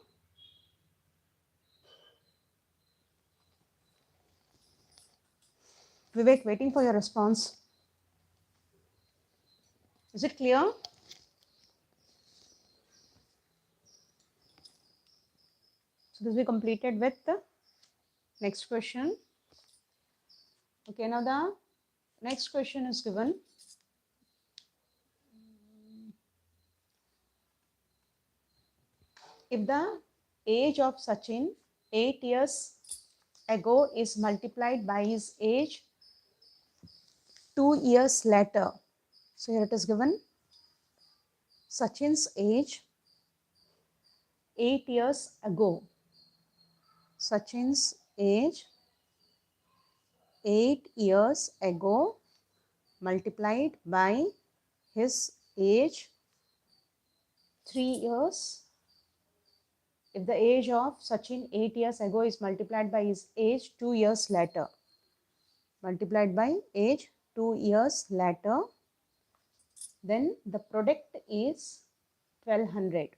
Vivek, waiting for your response. Is it clear? So this we completed with the next question. Okay, now the next question is given. If the age of Sachin 8 years ago is multiplied by his age 2 years later. So here it is given. Sachin's age 8 years ago. Sachin's age 8 years ago multiplied by his age 3 years. If the age of Sachin 8 years ago is multiplied by his age 2 years later, multiplied by age 2 years later, then the product is 1200.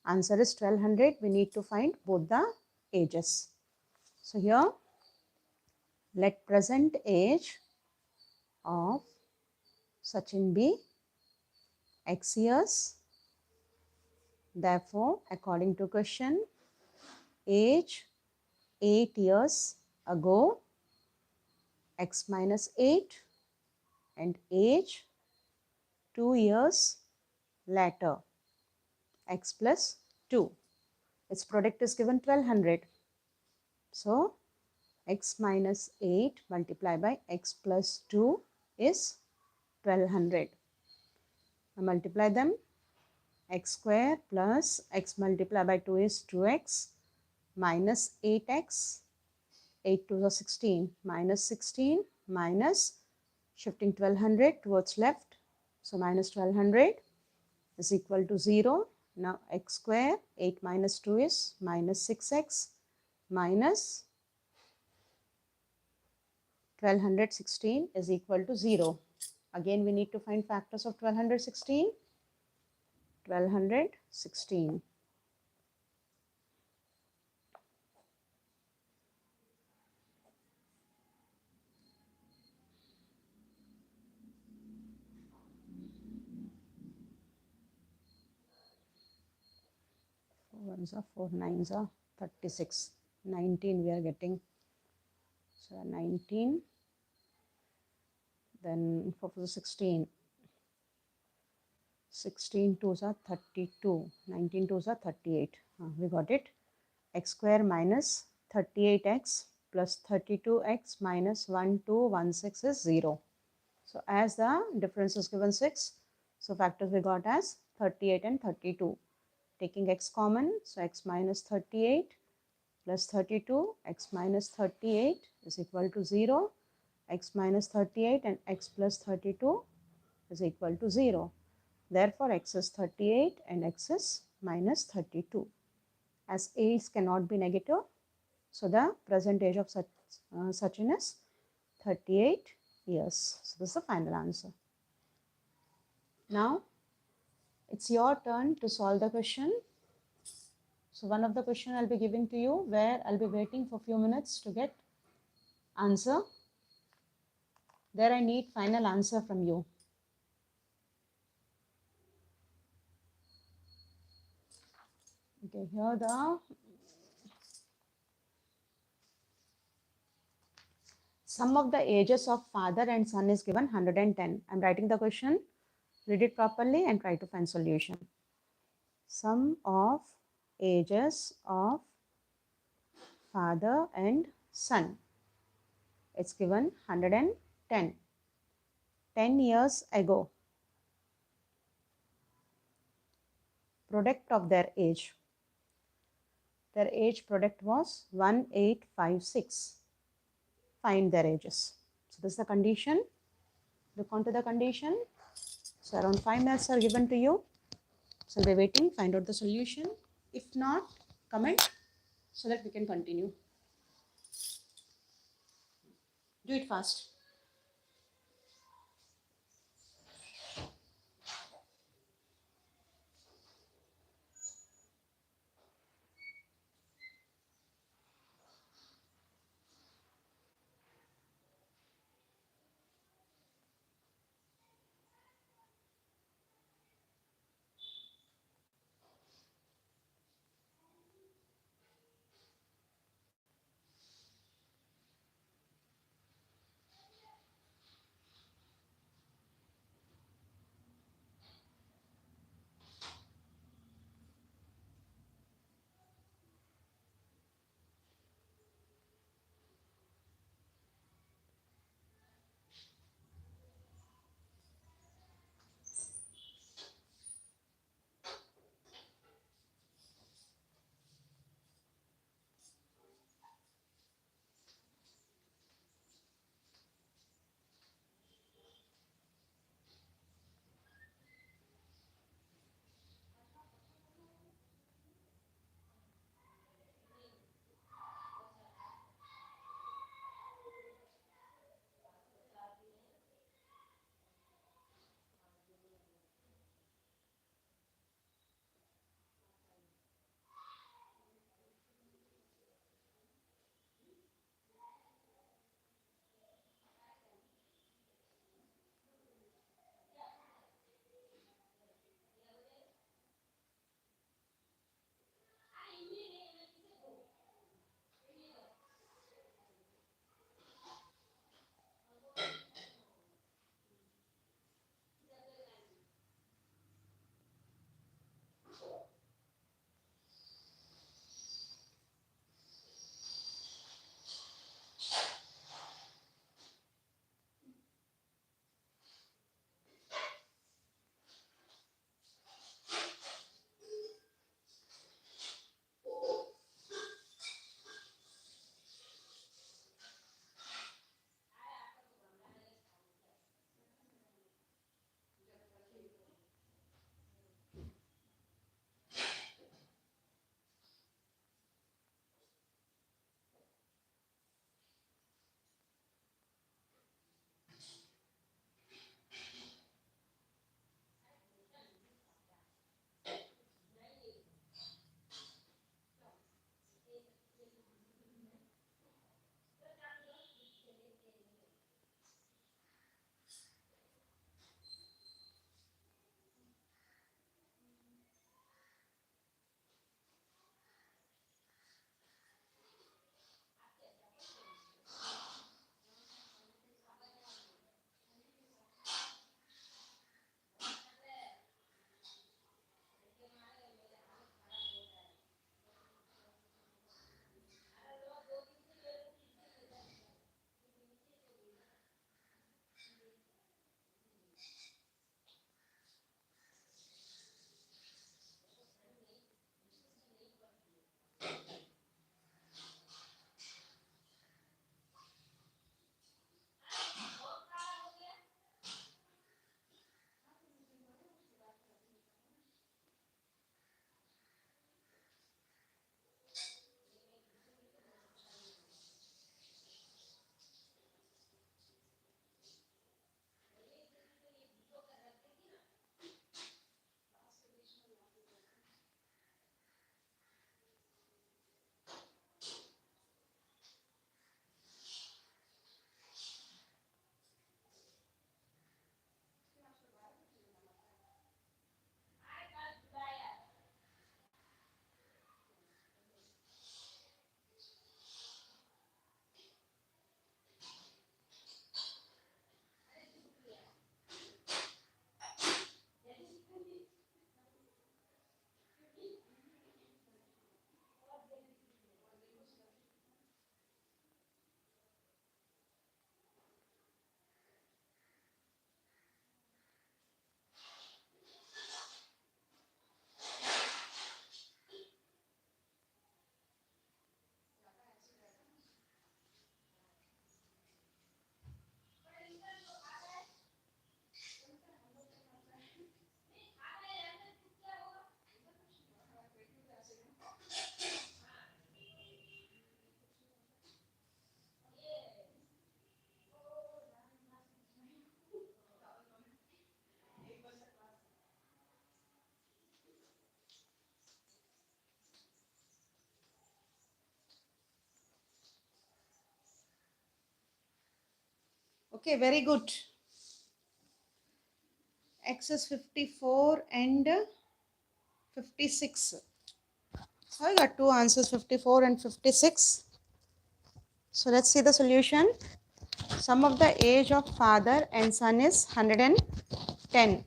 Answer is 1200. We need to find both the ages. So here, let present age of Sachin be x years. Therefore, according to question, age 8 years ago, x minus 8, and age 2 years later, x plus 2. Its product is given 1200. So, x minus 8 multiplied by x plus 2 is 1200. Now multiply them. X square plus x multiplied by 2 is 2x minus 8x. 8 to the 16 minus 16 minus shifting 1200 towards left. So minus 1200 is equal to 0. Now x square 8 minus 2 is minus 6x minus 1216 is equal to 0. Again we need to find factors of 1216. 1216. Ones are 4 nines are 36. 19 we are getting. So 19. Then 4 to 16. 16 twos are 32. 19 twos are 38. We got it. X square minus 38x plus 32x minus 1216 is 0. So as the difference is given 6, so factors we got as 38 and 32. Taking x common, so x minus 38 plus 32, x minus 38 is equal to 0. X minus 38 and x plus 32 is equal to 0. Therefore, x is 38 and x is minus 32. As age cannot be negative, so the present age of Sachin is 38 years. So this is the final answer. Now, it's your turn to solve the question. So one of the question I'll be giving to you where I'll be waiting for a few minutes to get answer. There I need final answer from you. Okay, here the sum of the ages of father and son is given 110. I'm writing the question. Read it properly and try to find solution. Sum of ages of father and son. It's given 110. 10 years ago. Product of their age. Their age product was 1856. Find their ages. So this is the condition. Look onto the condition. So around 5 minutes are given to you. So I'll be waiting, find out the solution. If not, comment so that we can continue. Do it fast. Okay, very good. X is 54 and 56. So I got two answers, 54 and 56. So let's see the solution. Sum of the age of father and son is 110.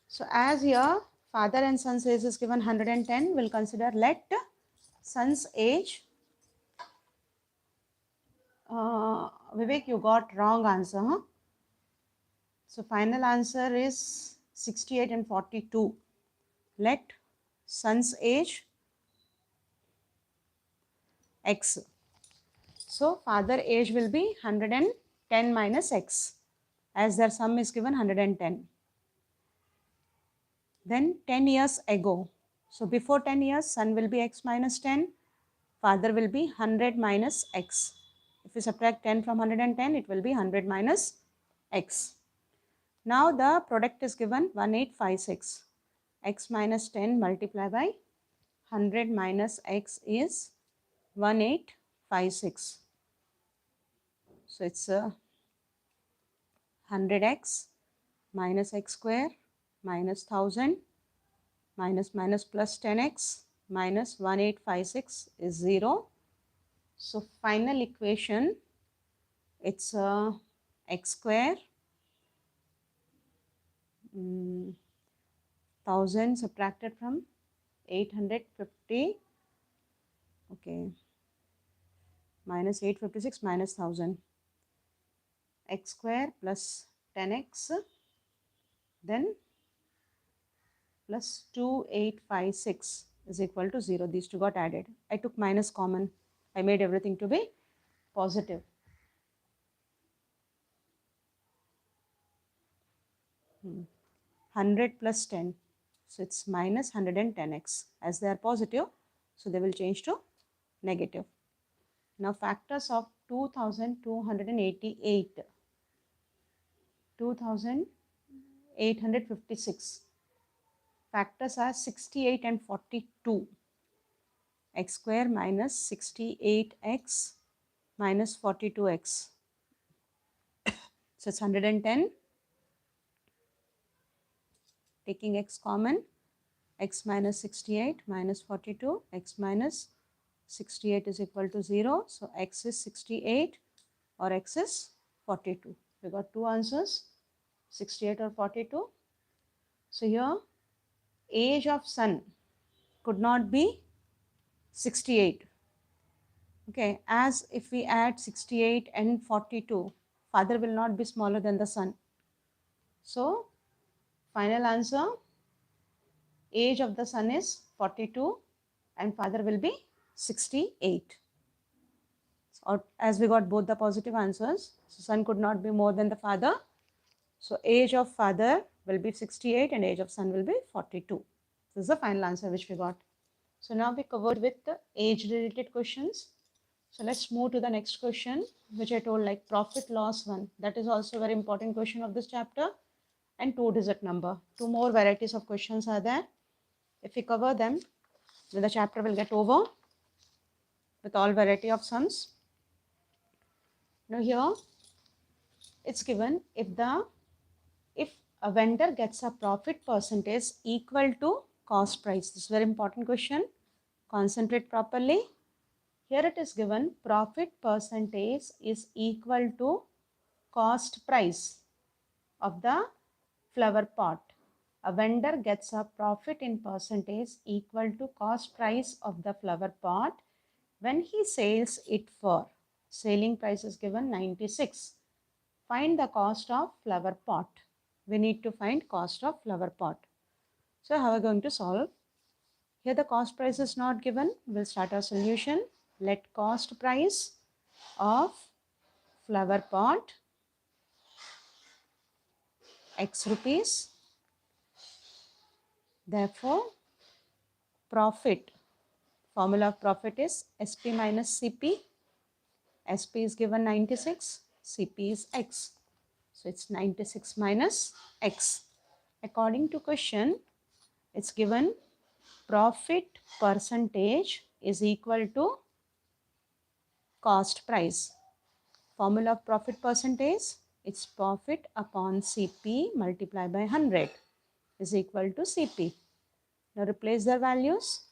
So as here father and son's age is given 110, we'll consider let son's age. Vivek, you got wrong answer. Huh? So final answer is 68 and 42. Let son's age x. So father age will be 110 minus x, as their sum is given 110. Then 10 years ago. So before 10 years, son will be x minus 10, father will be 100 minus x. If you subtract 10 from 110, it will be 100 minus x. Now the product is given 1856. X minus 10 multiplied by 100 minus x is 1856. So it's 100x minus x square minus 1000 minus minus plus 10x minus 1856 is 0. So final equation, it's x square 1000 subtracted from 850, okay, minus 856 minus 1000, x square plus 10x, then plus 2856 is equal to 0. These two got added. I took minus common. I made everything to be positive. 100 plus 10. So it's minus 110x. As they are positive, so they will change to negative. Now factors of 2288. 2856. Factors are 68 and 42. X square minus 68x minus 42x. So it's 110. Taking x common, x minus 68 minus 42, x minus 68 is equal to 0. So x is 68 or x is 42. We got two answers, 68 or 42. So here age of son could not be 68. Okay, as if we add 68 and 42, father will not be smaller than the son. So final answer, age of the son is 42 and father will be 68. Or as we got both the positive answers, so son could not be more than the father. So age of father will be 68 and age of son will be 42. This is the final answer which we got. So now we covered with the age related questions. So let's move to the next question, which I told like profit loss one. That is also a very important question of this chapter, and two-digit number. Two more varieties of questions are there. If we cover them, then the chapter will get over with all variety of sums. Now here it's given if a vendor gets a profit percentage equal to cost price. This is a very important question. Concentrate properly. Here it is given profit percentage is equal to cost price of the flower pot. A vendor gets a profit in percentage equal to cost price of the flower pot when he sells it for. Selling price is given 96. Find the cost of flower pot. We need to find cost of flower pot. So how are we going to solve? Here the cost price is not given. We'll start our solution. Let cost price of flower pot x rupees. Therefore, profit, formula of profit is SP minus CP. SP is given 96, CP is x. So it's 96 minus x. According to question, it's given profit percentage is equal to cost price. Formula of profit percentage It's profit upon CP multiplied by 100 is equal to CP. Now replace the values.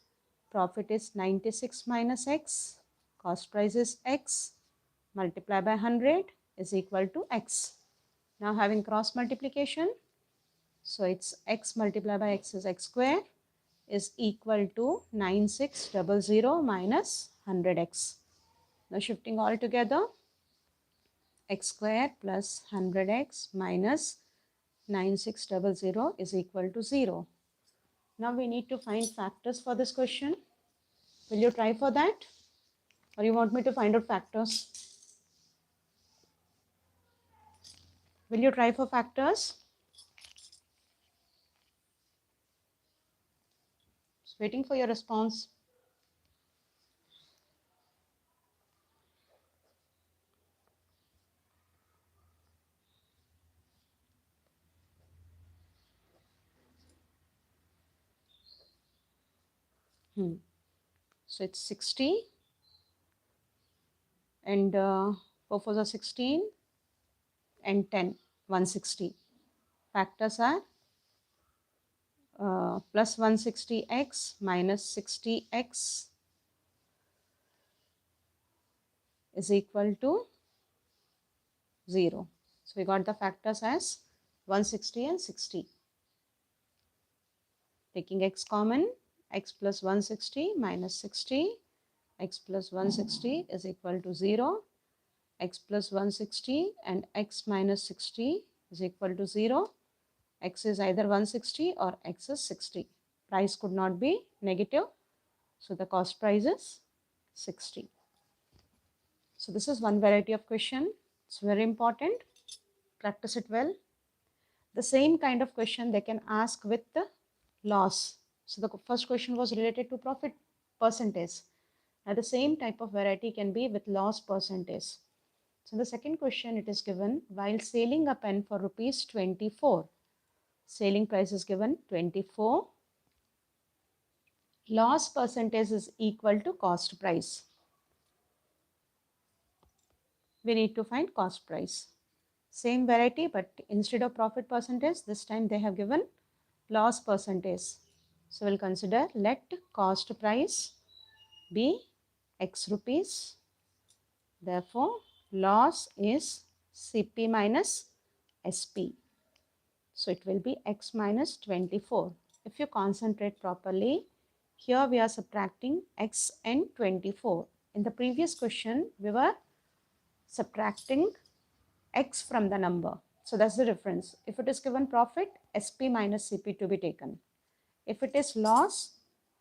Profit is 96 minus X. Cost price is X. Multiply by 100 is equal to X. Now having cross multiplication. So it's X multiplied by X is X square is equal to 9600 minus 100X. Now shifting all together. X square plus 100X minus 9600 is equal to 0. Now we need to find factors for this question. Will you try for that? Or you want me to find out factors? Will you try for factors? Just waiting for your response. So it's 60 and 4 4s are 16 and 10, 160. Factors are plus 160x minus 60x is equal to 0. So we got the factors as 160 and 60. Taking x common, x plus 160 minus 60, x plus 160 is equal to 0. X plus 160 and x minus 60 is equal to 0. X is either 160 or x is 60. Price could not be negative. So the cost price is 60. So this is one variety of question. It's very important. Practice it well. The same kind of question they can ask with the loss. So the first question was related to profit percentage. Now the same type of variety can be with loss percentage. So in the second question it is given, while selling a pen for rupees 24, selling price is given 24, loss percentage is equal to cost price. We need to find cost price. Same variety, but instead of profit percentage, this time they have given loss percentage. So we'll consider, let cost price be X rupees. Therefore, loss is CP minus SP. So it will be X minus 24. If you concentrate properly, here we are subtracting X and 24. In the previous question, we were subtracting X from the number. So that's the difference. If it is given profit, SP minus CP to be taken. If it is loss,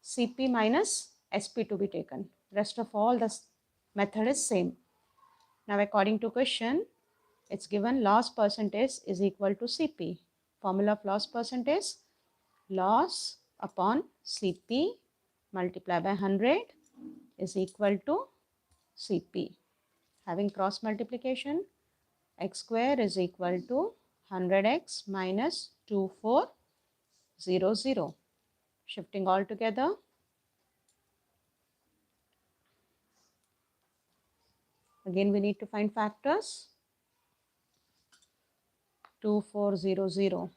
CP minus SP to be taken. Rest of all the method is same. Now according to question, it's given loss percentage is equal to CP. Formula of loss percentage, loss upon CP multiplied by 100 is equal to CP. Having cross multiplication, x square is equal to 100x minus 2400. Shifting all together. Again we need to find factors. 2400. I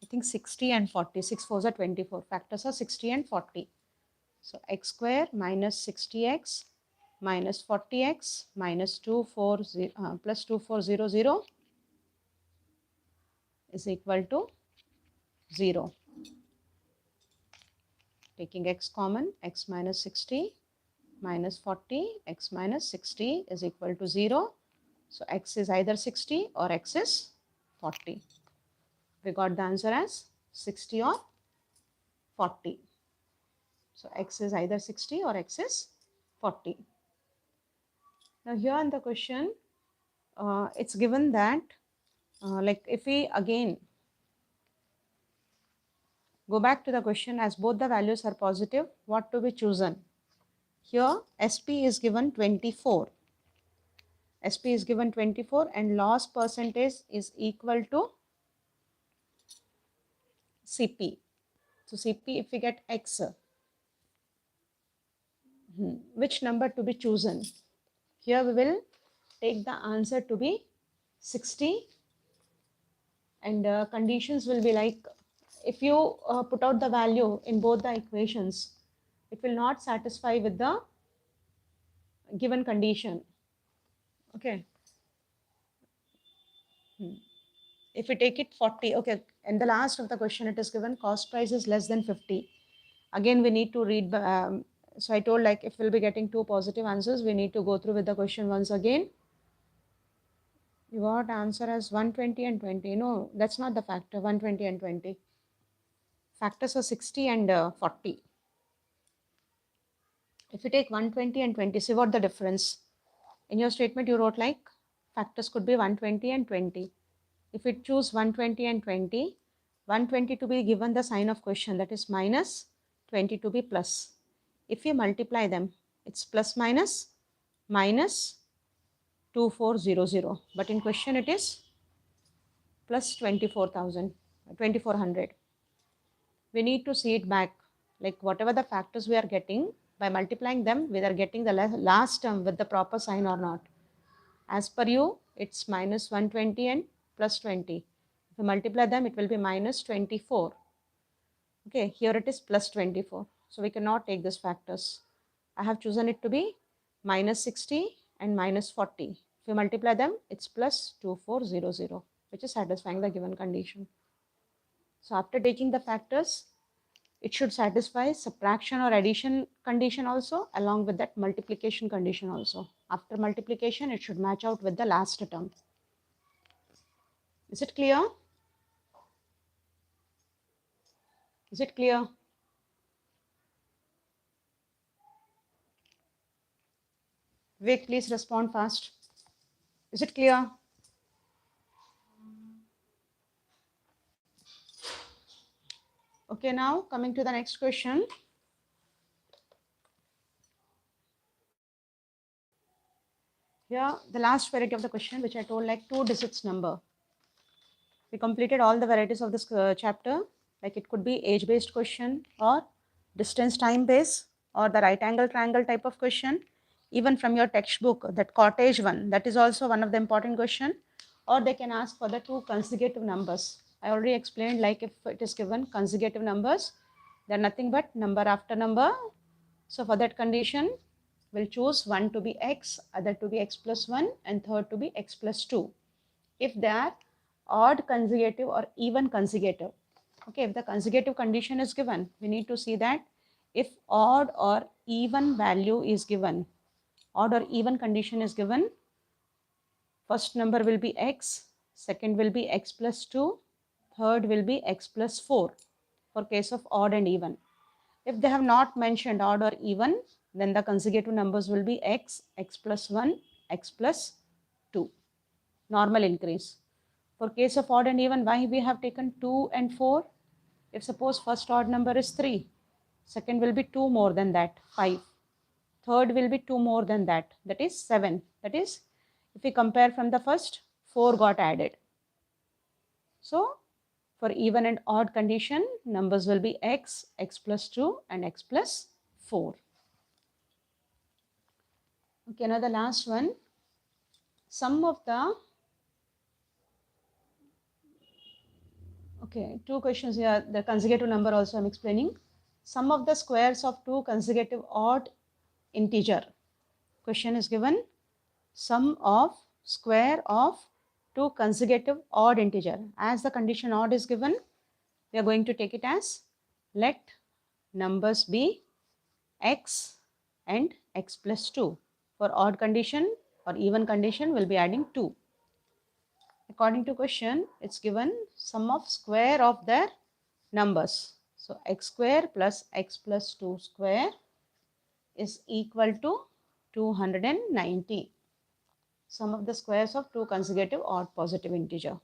think 60 and 40. 6 4s are 24. Factors are 60 and 40. So x square minus 60x minus 40x minus 240 plus 2400 is equal to 0. Taking x common, x minus 60 minus 40, x minus 60 is equal to 0. So x is either 60 or x is 40. We got the answer as 60 or 40. So x is either 60 or x is 40. Now here in the question, it's given that like if we again go back to the question, as both the values are positive, what to be chosen? Here SP is given 24. SP is given 24 and loss percentage is equal to CP. So CP, if we get X, which number to be chosen? Here we will take the answer to be 60 And conditions will be like, if you put out the value in both the equations, it will not satisfy with the given condition. Okay. If we take it 40, okay, and the last of the question it is given cost price is less than 50. Again, we need to read, so I told like if we'll be getting two positive answers, we need to go through with the question once again. You got answer as 120 and 20. No, that's not the factor, 120 and 20. Factors are 60 and 40. If you take 120 and 20, see what the difference. In your statement, you wrote like factors could be 120 and 20. If we choose 120 and 20, 120 to be given the sign of question, that is minus, 20 to be plus. If you multiply them, it's plus minus, minus 2400. But in question it is plus 24,000, 2400. We need to see it back, like whatever the factors we are getting, by multiplying them, we are getting the last term with the proper sign or not. As per you, it's minus 120 and plus 20. If you multiply them, it will be minus 24. Okay, here it is plus 24. So we cannot take these factors. I have chosen it to be minus 60 and minus 40. If you multiply them, it's plus 2400, which is satisfying the given condition. So after taking the factors, it should satisfy subtraction or addition condition also, along with that multiplication condition also. After multiplication, it should match out with the last term. Is it clear? Is it clear? Vivek, please respond fast. Is it clear? Okay, now coming to the next question. Here, the last variety of the question, which I told like 2 digits number. We completed all the varieties of this chapter. Like it could be age-based question or distance time based or the right angle triangle type of question. Even from your textbook, that cottage one, that is also one of the important question. Or they can ask for the 2 consecutive numbers. I already explained, like if it is given consecutive numbers, they're nothing but number after number. So for that condition, we'll choose one to be x, other to be x plus 1 and third to be x plus 2. If they are odd consecutive or even consecutive. Okay, if the consecutive condition is given, we need to see that if odd or even value is given, odd or even condition is given, first number will be x, second will be x plus 2, third will be x plus 4 for case of odd and even. If they have not mentioned odd or even, then the consecutive numbers will be x, x plus 1, x plus 2, normal increase. For case of odd and even, why we have taken 2 and 4? If suppose first odd number is 3, second will be 2 more than that, 5. Third will be 2 more than that is 7. That is, if we compare from the first, 4 got added. So, for even and odd condition, numbers will be x, x plus 2 and x plus 4. Okay, now the last one. Sum of the, okay, 2 questions here, the consecutive number also I'm explaining. Sum of the squares of 2 consecutive odd integer. Question is given, sum of square of 2 consecutive odd integer. As the condition odd is given, we are going to take it as let numbers be x and x plus 2. For odd condition or even condition, we'll be adding 2. According to question, it's given sum of square of their numbers. So x square plus x plus 2 square is equal to 290. Sum of the squares of 2 consecutive odd positive integer.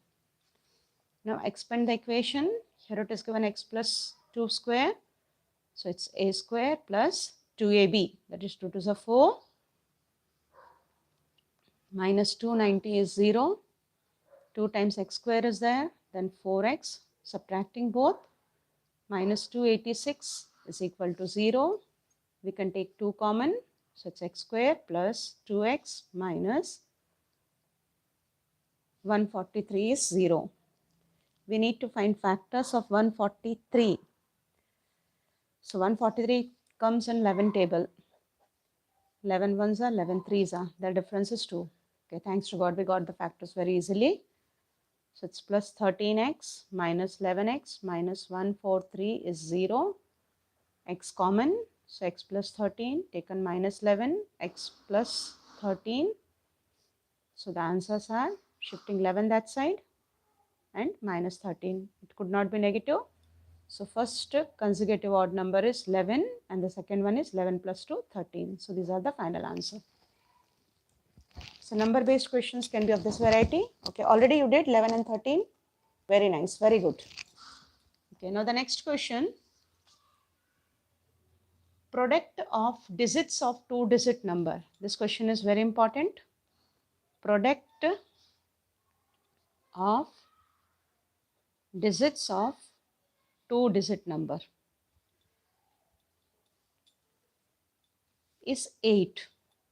Now expand the equation. Here it is given x plus 2 square. So it's a square plus 2ab. That is 2 to the 4. Minus 290 is 0. 2 times x square is there. Then 4x. Subtracting both. Minus 286 is equal to 0. We can take 2 common. So it's x square plus 2x minus 143 is 0. we need to find factors of 143. So 143 comes in 11 table. 11 ones are, 11 threes are. The difference is 2. Okay, thanks to God we got the factors very easily. So it's plus 13x minus 11x minus 143 is 0. X common. So x plus 13 taken minus 11, x plus 13. So the answers are shifting 11 that side and minus 13. It could not be negative. So first consecutive odd number is 11 and the second one is 11 plus 2, 13. So these are the final answer. So number based questions can be of this variety. Okay, already you did 11 and 13. Very nice, very good. Okay, now the next question. Product of digits of two-digit number. This question is very important. Product of digits of two-digit number is 8.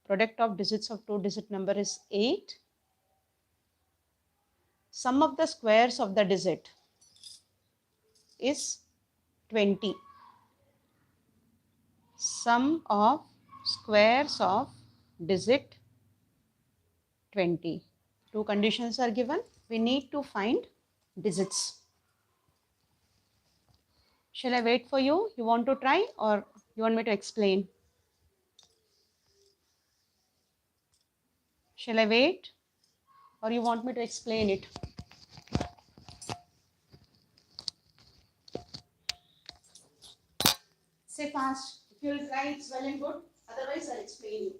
Product of digits of two-digit number is 8. Sum of the squares of the digit is 20. Sum of squares of digit 20. Two conditions are given. We need to find digits. Shall I wait for you? You want to try or you want me to explain? Shall I wait or you want me to explain it? Say fast. If you will try, it's well and good. Otherwise, I'll explain you.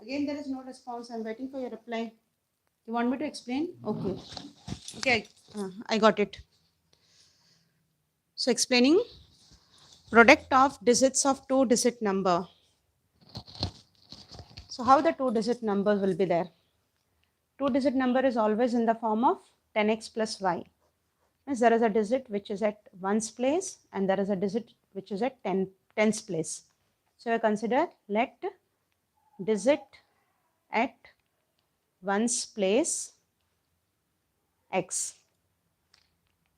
Again, there is no response. I'm waiting for your reply. You want me to explain? Okay. Okay, I got it. So explaining product of digits of two-digit number. So how the two-digit numbers will be there? Two-digit number is always in the form of 10x plus y. Means there is a digit which is at ones place and there is a digit which is at tens place. So I consider let digit at ones place x.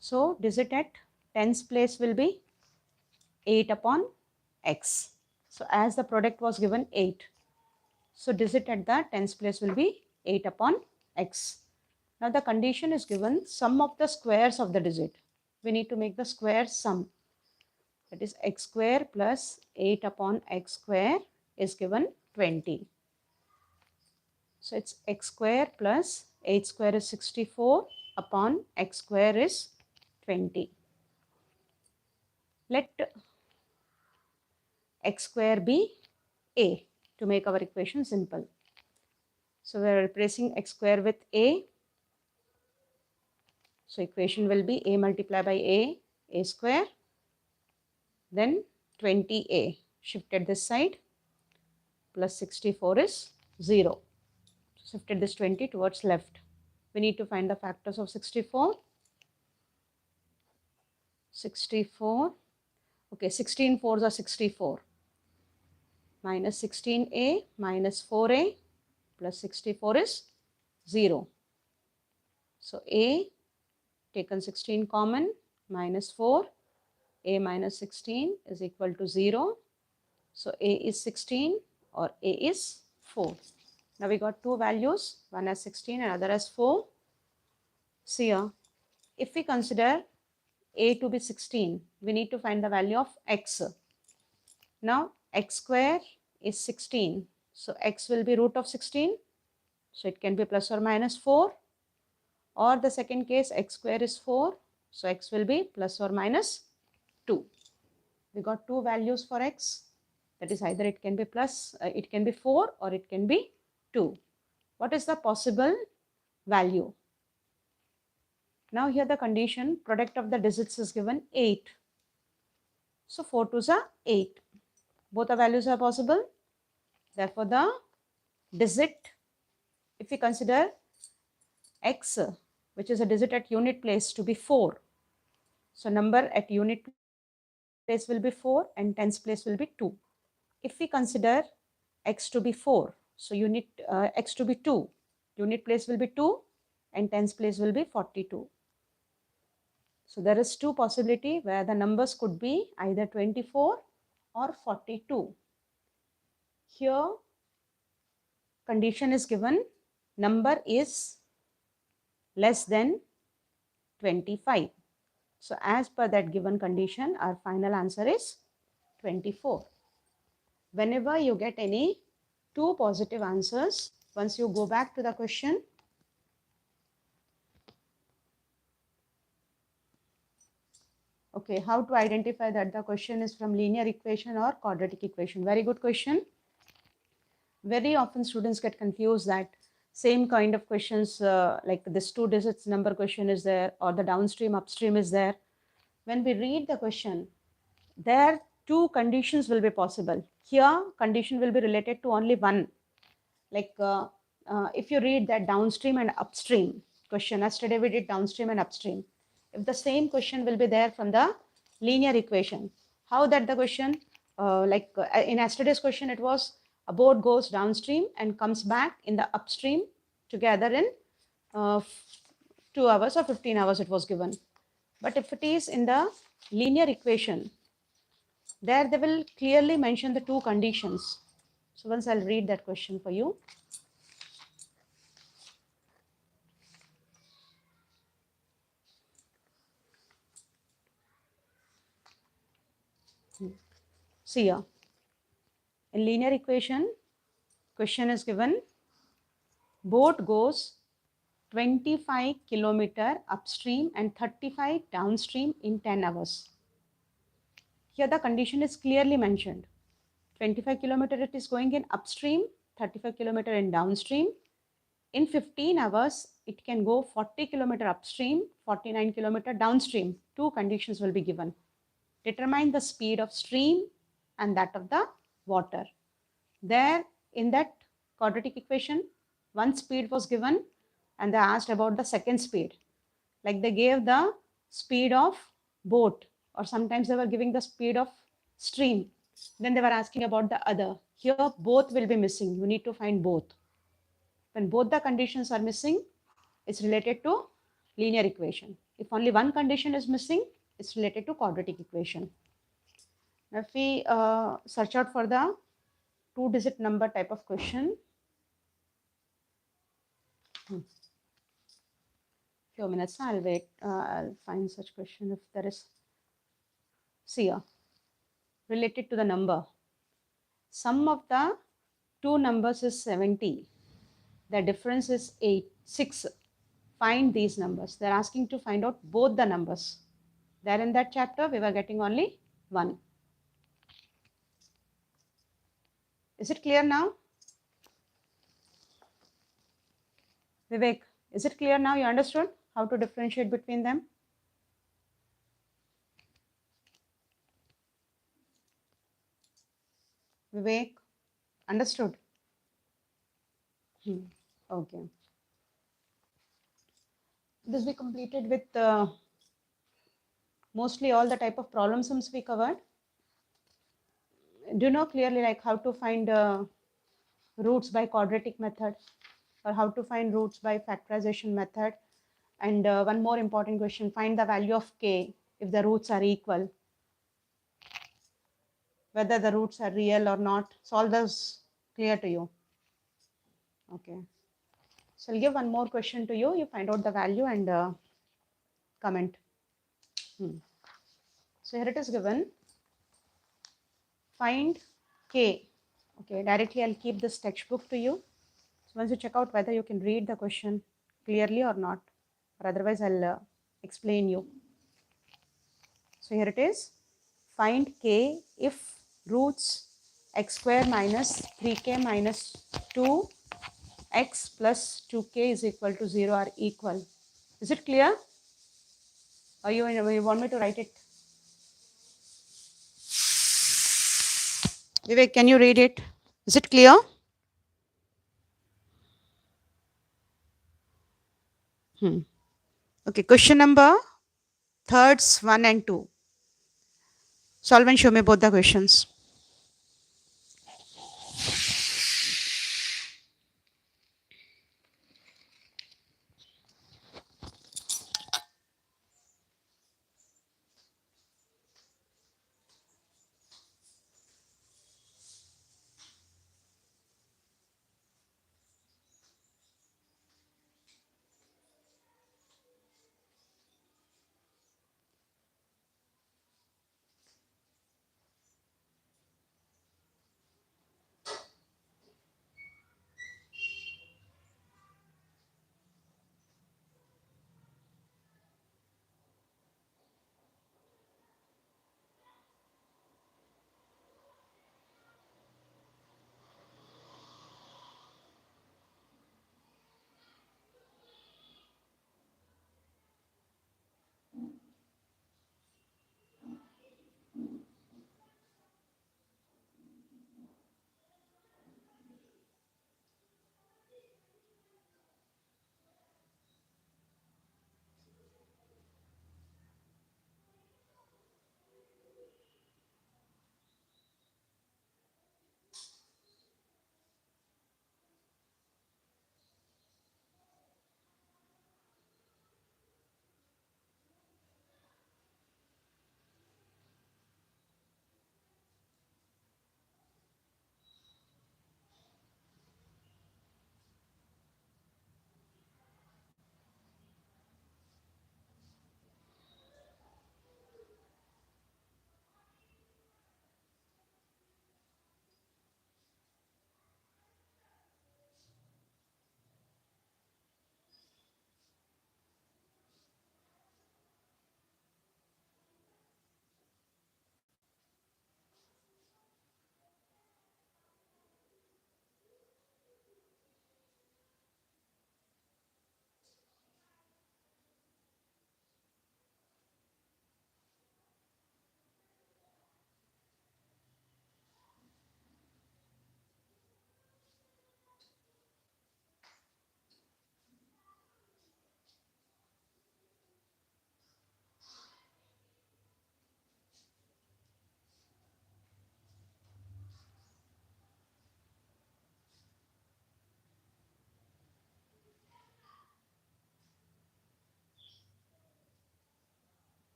So digit at tens place will be 8 upon x. So as the product was given 8. So digit at the tens place will be 8 upon x. Now the condition is given sum of the squares of the digit. We need to make the square sum. That is x square plus 8 upon x square is given 20. So it's x square plus 8 square is 64 upon x square is 20. Let x square be a to make our equation simple. So we are replacing x square with a. So equation will be a multiplied by a square, then 20a shifted this side plus 64 is 0. Shifted this 20 towards left. We need to find the factors of 64. 64. Okay, 16 fours are 64. Minus 16a minus 4a plus 64 is 0. So a taken 16 common minus 4. A minus 16 is equal to 0. So a is 16 or a is 4. Now we got two values, one as 16 and other as 4. See here, if we consider a to be 16, we need to find the value of x. Now x square is 16. So x will be root of 16. So it can be plus or minus 4. Or the second case, x square is 4. So x will be plus or minus 2. We got two values for x. That is either it can be plus, it can be 4 or it can be 2. What is the possible value? Now here the condition product of the digits is given 8. So 4 2s are 8. Both the values are possible. Therefore, the digit, if we consider x, which is a digit at unit place, to be 4, so number at unit place will be 4 and tens place will be 2. If we consider x to be 4, so x to be 2, unit place will be 2 and tens place will be 42. So there is two possibility where the numbers could be either 24 or 42. Here condition is given, number is less than 25. So as per that given condition, our final answer is 24. Whenever you get any two positive answers, once you go back to the question, okay, how to identify that the question is from linear equation or quadratic equation? Very good question. Very often students get confused that same kind of questions like this 2 digits number question is there or the downstream upstream is there. When we read the question, there two conditions will be possible. Here condition will be related to only one. Like if you read that downstream and upstream question, yesterday we did downstream and upstream. If the same question will be there from the linear equation, how that the question, in yesterday's question, it was a boat goes downstream and comes back in the upstream together in 2 hours or 15 hours it was given. But if it is in the linear equation, there they will clearly mention the two conditions. So once I'll read that question for you. See here, in linear equation, question is given, boat goes 25 kilometer upstream and 35 downstream in 10 hours. Here the condition is clearly mentioned. 25 kilometer it is going in upstream, 35 kilometer in downstream. In 15 hours, it can go 40 kilometer upstream, 49 kilometer downstream. Two conditions will be given. Determine the speed of stream and that of the water. There in that quadratic equation, one speed was given and they asked about the second speed. Like they gave the speed of boat or sometimes they were giving the speed of stream. Then they were asking about the other. Here both will be missing. You need to find both. When both the conditions are missing, it's related to linear equation. If only one condition is missing, it's related to quadratic equation. Now, if we search out for the two-digit number type of question, few minutes, I'll wait. I'll find such question if there is. See here, related to the number. Sum of the two numbers is 70. The difference is 6. Find these numbers. They're asking to find out both the numbers. There in that chapter, we were getting only one. Is it clear now? Vivek, is it clear now? You understood how to differentiate between them? Vivek, understood? Okay. This we completed with mostly all the type of problem sums we covered. Do you know clearly like how to find roots by quadratic method or how to find roots by factorization method? And one more important question, find the value of k if the roots are equal, whether the roots are real or not. So all those clear to you? Okay. So I'll give one more question to you. You find out the value and comment. So here it is given. Find k. Okay, directly I'll keep this textbook to you. So once you check out whether you can read the question clearly or not, or otherwise I'll explain you. So here it is. Find k if roots x square minus 3k minus 2x plus 2k is equal to 0 are equal. Is it clear? Or you want me to write it? Vivek, can you read it? Is it clear? Okay, question number thirds 1 and 2. Solve and show me both the questions.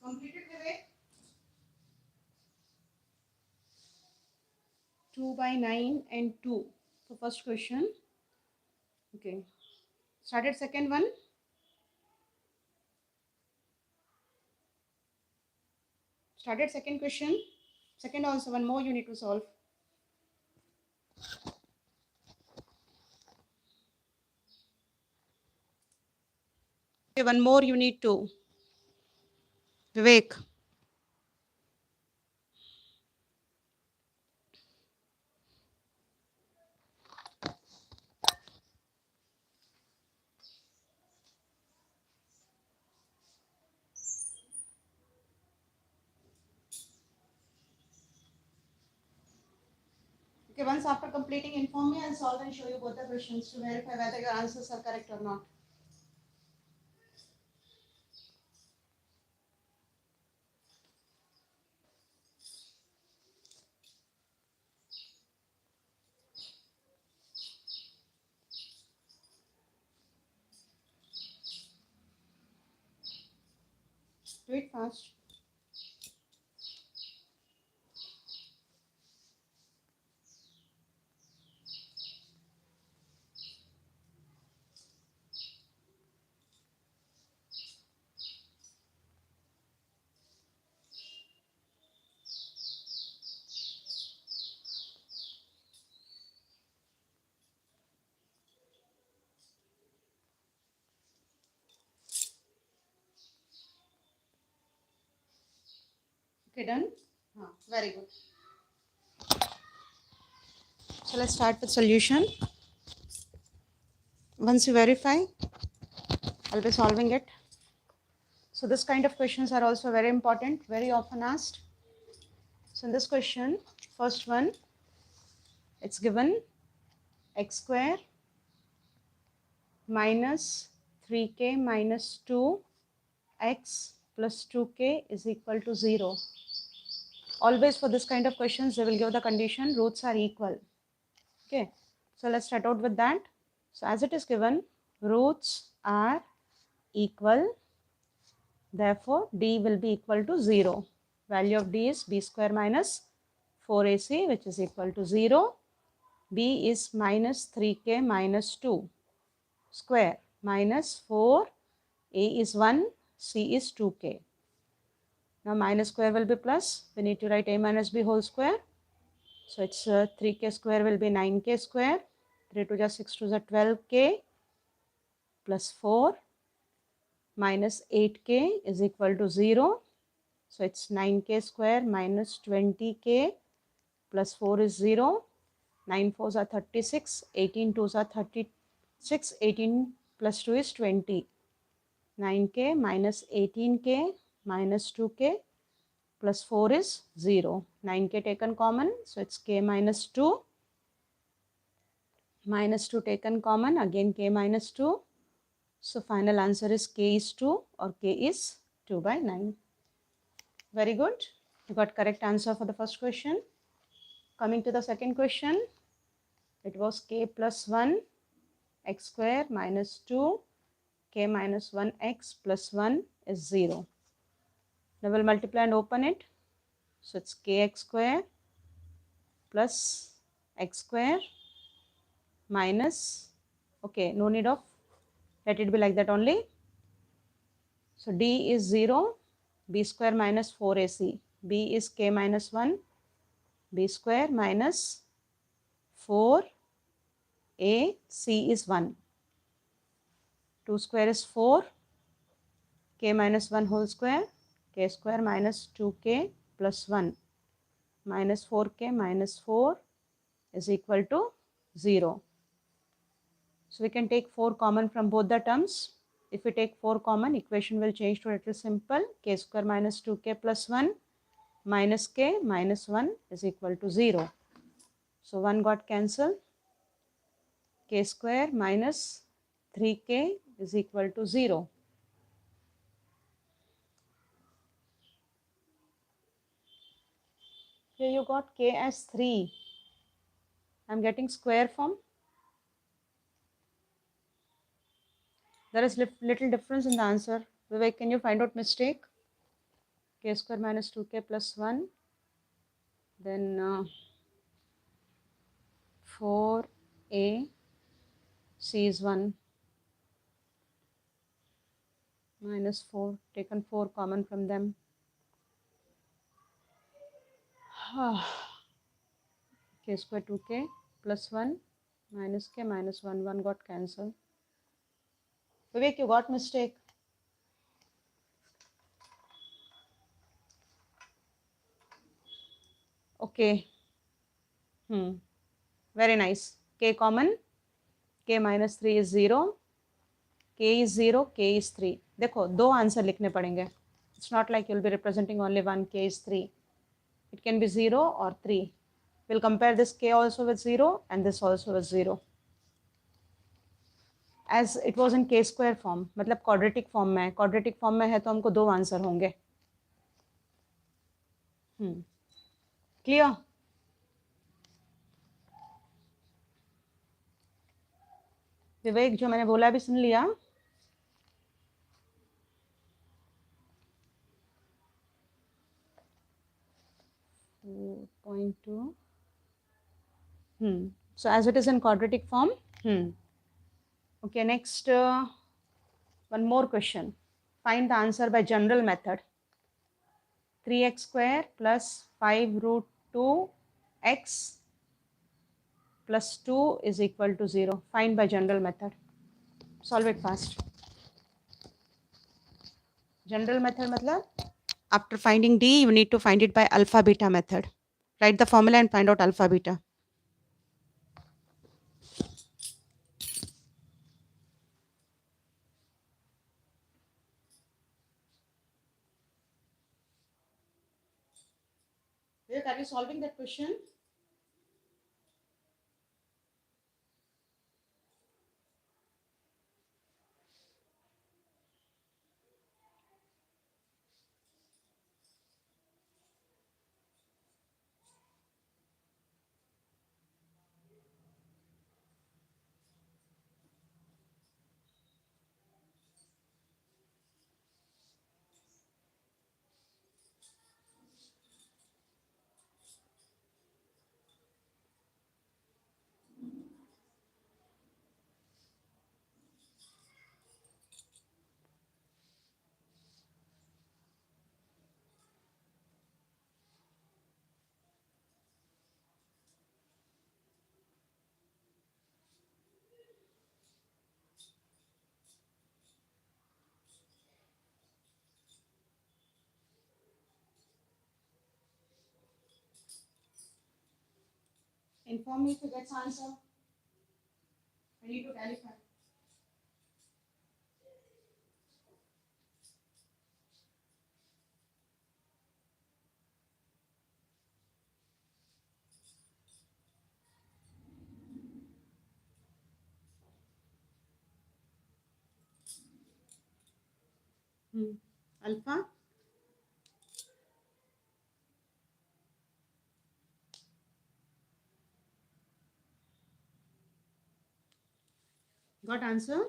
Completed, Vivek? 2 by 9 and 2. So first question. Okay. Started second one. Started second question. Second also one more you need to solve. Okay, one more you need to. Vivek. Okay, once after completing, inform me. I'll solve and show you both the questions to verify whether your answers are correct or not. Do it fast. Okay, done? Very good. So let's start with solution. Once you verify, I'll be solving it. So this kind of questions are also very important, very often asked. So in this question, first one, it's given x square minus 3k minus 2x plus 2k is equal to 0. Always for this kind of questions, they will give the condition roots are equal. Okay, so let's start out with that. So as it is given, roots are equal, therefore d will be equal to 0. Value of d is b square minus 4ac, which is equal to 0. b is minus 3k minus 2 square minus 4, a is 1, c is 2k. Now minus square will be plus, we need to write a minus b whole square. So it's 3k square will be 9k square, 3 to the 6 to the 12k plus 4 minus 8k is equal to 0. So it's 9k square minus 20k plus 4 is 0. 9 4s are 36, 18 2s are 36, 18 plus 2 is 20. 9k minus 18k minus 2k plus 4 is 0. 9k taken common, so it's k minus 2. Minus 2 taken common, again k minus 2. So final answer is k is 2 or k is 2 by 9. Very good. You got correct answer for the first question. Coming to the second question, it was k plus 1 x square minus 2 k minus 1 x plus 1 is 0. Now we'll multiply and open it. So it's kx square plus x square minus, okay, no need of, let it be like that only. So d is 0, b square minus 4ac, b is k minus 1, b square minus 4a, c is 1. 2 square is 4, k minus 1 whole square, k square minus 2k plus 1 minus 4k minus 4 is equal to 0. So we can take 4 common from both the terms. If we take 4 common, equation will change to a little simple. K square minus 2k plus 1 minus k minus 1 is equal to 0. So 1 got cancelled. K square minus 3k is equal to 0. Here you got k as 3. I am getting square form. There is little difference in the answer. Vivek, can you find out mistake? K square minus 2k plus 1. Then 4a, c is 1. Minus 4, taken 4 common from them. K square 2k plus 1 minus k minus 1, 1 got cancelled. Vivek, you got mistake. Okay. Very nice. K common. K minus 3 is 0. K is 0. K is 3. देखो दो answer लिखने पड़ेंगे. It's not like you'll be representing only one. K is 3. It can be 0 or 3. We'll compare this K also with 0 and this also with 0. As it was in K square form, मतलब quadratic form में. Quadratic form में है तो हमको दो answer होंगे. Clear? विवेक, जो मैंने बोला भी सुन लिया? 4.2. So as it is in quadratic form. Okay, next one more question. Find the answer by general method. 3x square plus 5 root 2x plus 2 is equal to 0. Find by general method. Solve it fast. General method मतलब After finding D, you need to find it by alpha beta method. Write the formula and find out alpha beta. Vivek, are you solving that question? Inform me if you get answer. I need to clarify. Alpha. Got answer?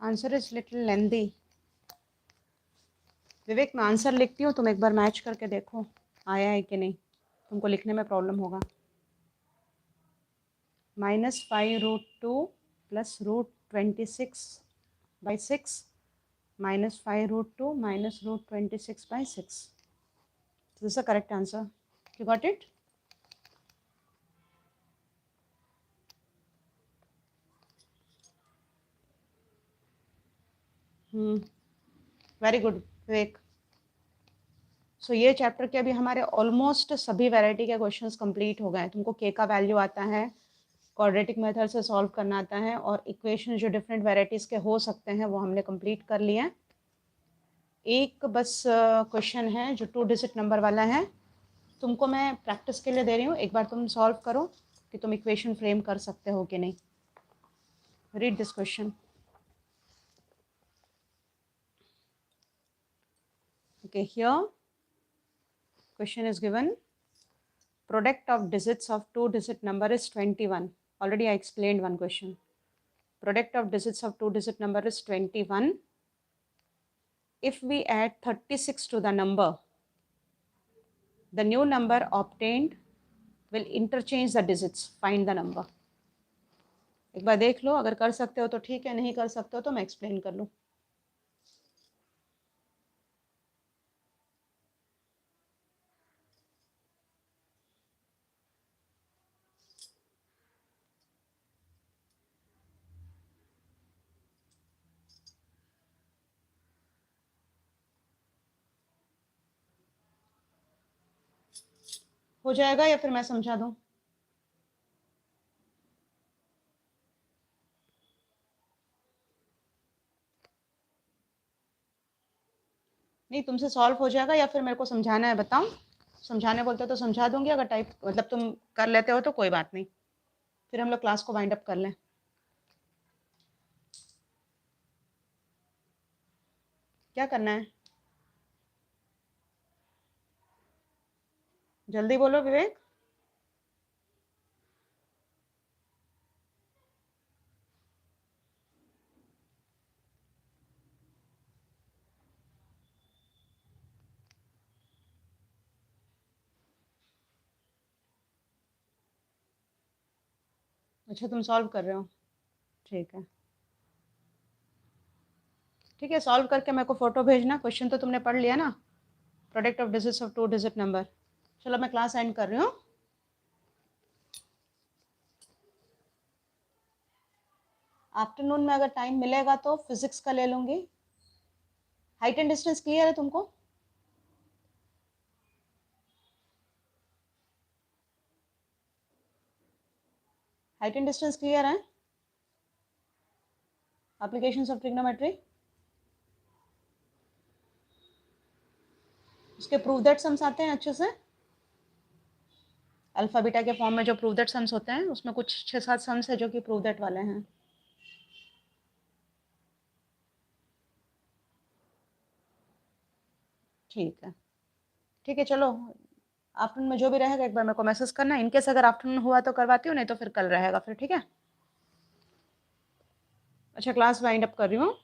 Answer is little lengthy. विवेक, मैं answer लिखती हूँ, तुम एक बार match करके देखो आया है कि नहीं. तुमको लिखने में प्रॉब्लम होगा. -5√2 plus √26/6 minus 5√2 minus √26/6. So this is the correct answer. You got it? Very good Vivek. So ये चैप्टर के अभी हमारे ऑलमोस्ट सभी वैरायटी के क्वेश्चंस कंप्लीट हो गए. तुमको के का वैल्यू आता है, क्वाड्रेटिक मेथड से सॉल्व करना आता है, और इक्वेशन जो डिफरेंट वैरायटीज़ के हो सकते हैं वो हमने कंप्लीट कर लिए. एक बस क्वेश्चन है जो 2 डिजिट नंबर वाला है. तुमको मैं प्रैक्टिस के लिए दे रही हूँ, एक बार तुम सॉल्व करो कि तुम इक्वेशन फ्रेम कर सकते हो कि नहीं. Read this question. Okay, here question is given. Product of digits of 2-digit number is 21. Already I explained one question. Product of digits of 2-digit number is 21. If we add 36 to the number, the new number obtained will interchange the digits. Find the number. एक बार देख लो, अगर कर सकते हो तो ठीक है, नहीं कर सकते हो तो मैं एक्सप्लेन कर लूँ. हो जाएगा या फिर मैं समझा दूँ? नहीं, तुमसे सॉल्व हो जाएगा या फिर मेरे को समझाना है, बताओ. समझाने बोलते हो तो समझा दूंगी, अगर टाइप मतलब तुम कर लेते हो तो कोई बात नहीं, फिर हम लोग क्लास को वाइंड अप कर लें. क्या करना है? जल्दी बोलो विवेक. अच्छा, तुम सॉल्व कर रहे हो, ठीक है. ठीक है, सॉल्व करके मेरे को फोटो भेजना। क्वेश्चन तो तुमने पढ़ लिया ना, product of digits of 2 digit number. चलो मैं क्लास एंड कर रही हूँ। आफ्टरनून में अगर टाइम मिलेगा तो फिजिक्स का ले लूँगी। हाइट एंड डिस्टेंस क्लियर है तुमको? हाइट एंड डिस्टेंस क्लियर है? एप्लीकेशंस ऑफ ट्रिग्नोमेट्री, उसके प्रूव दैट सम्स आते हैं अच्छे से। अल्फा बीटा के फॉर्म में जो प्रूव दैट सम्स होते हैं उसमें कुछ 6-7 सम्स है जो कि प्रूव दैट वाले हैं। ठीक है, ठीक है, चलो आफ्टरनून में जो भी रहेगा एक बार मेरे को मैसेज करना। इनकेस अगर आफ्टरनून हुआ तो करवाती हूँ, नहीं तो फिर कल रहेगा फिर। ठीक है, अच्छा क्लास वाइंड अप कर रही हूँ।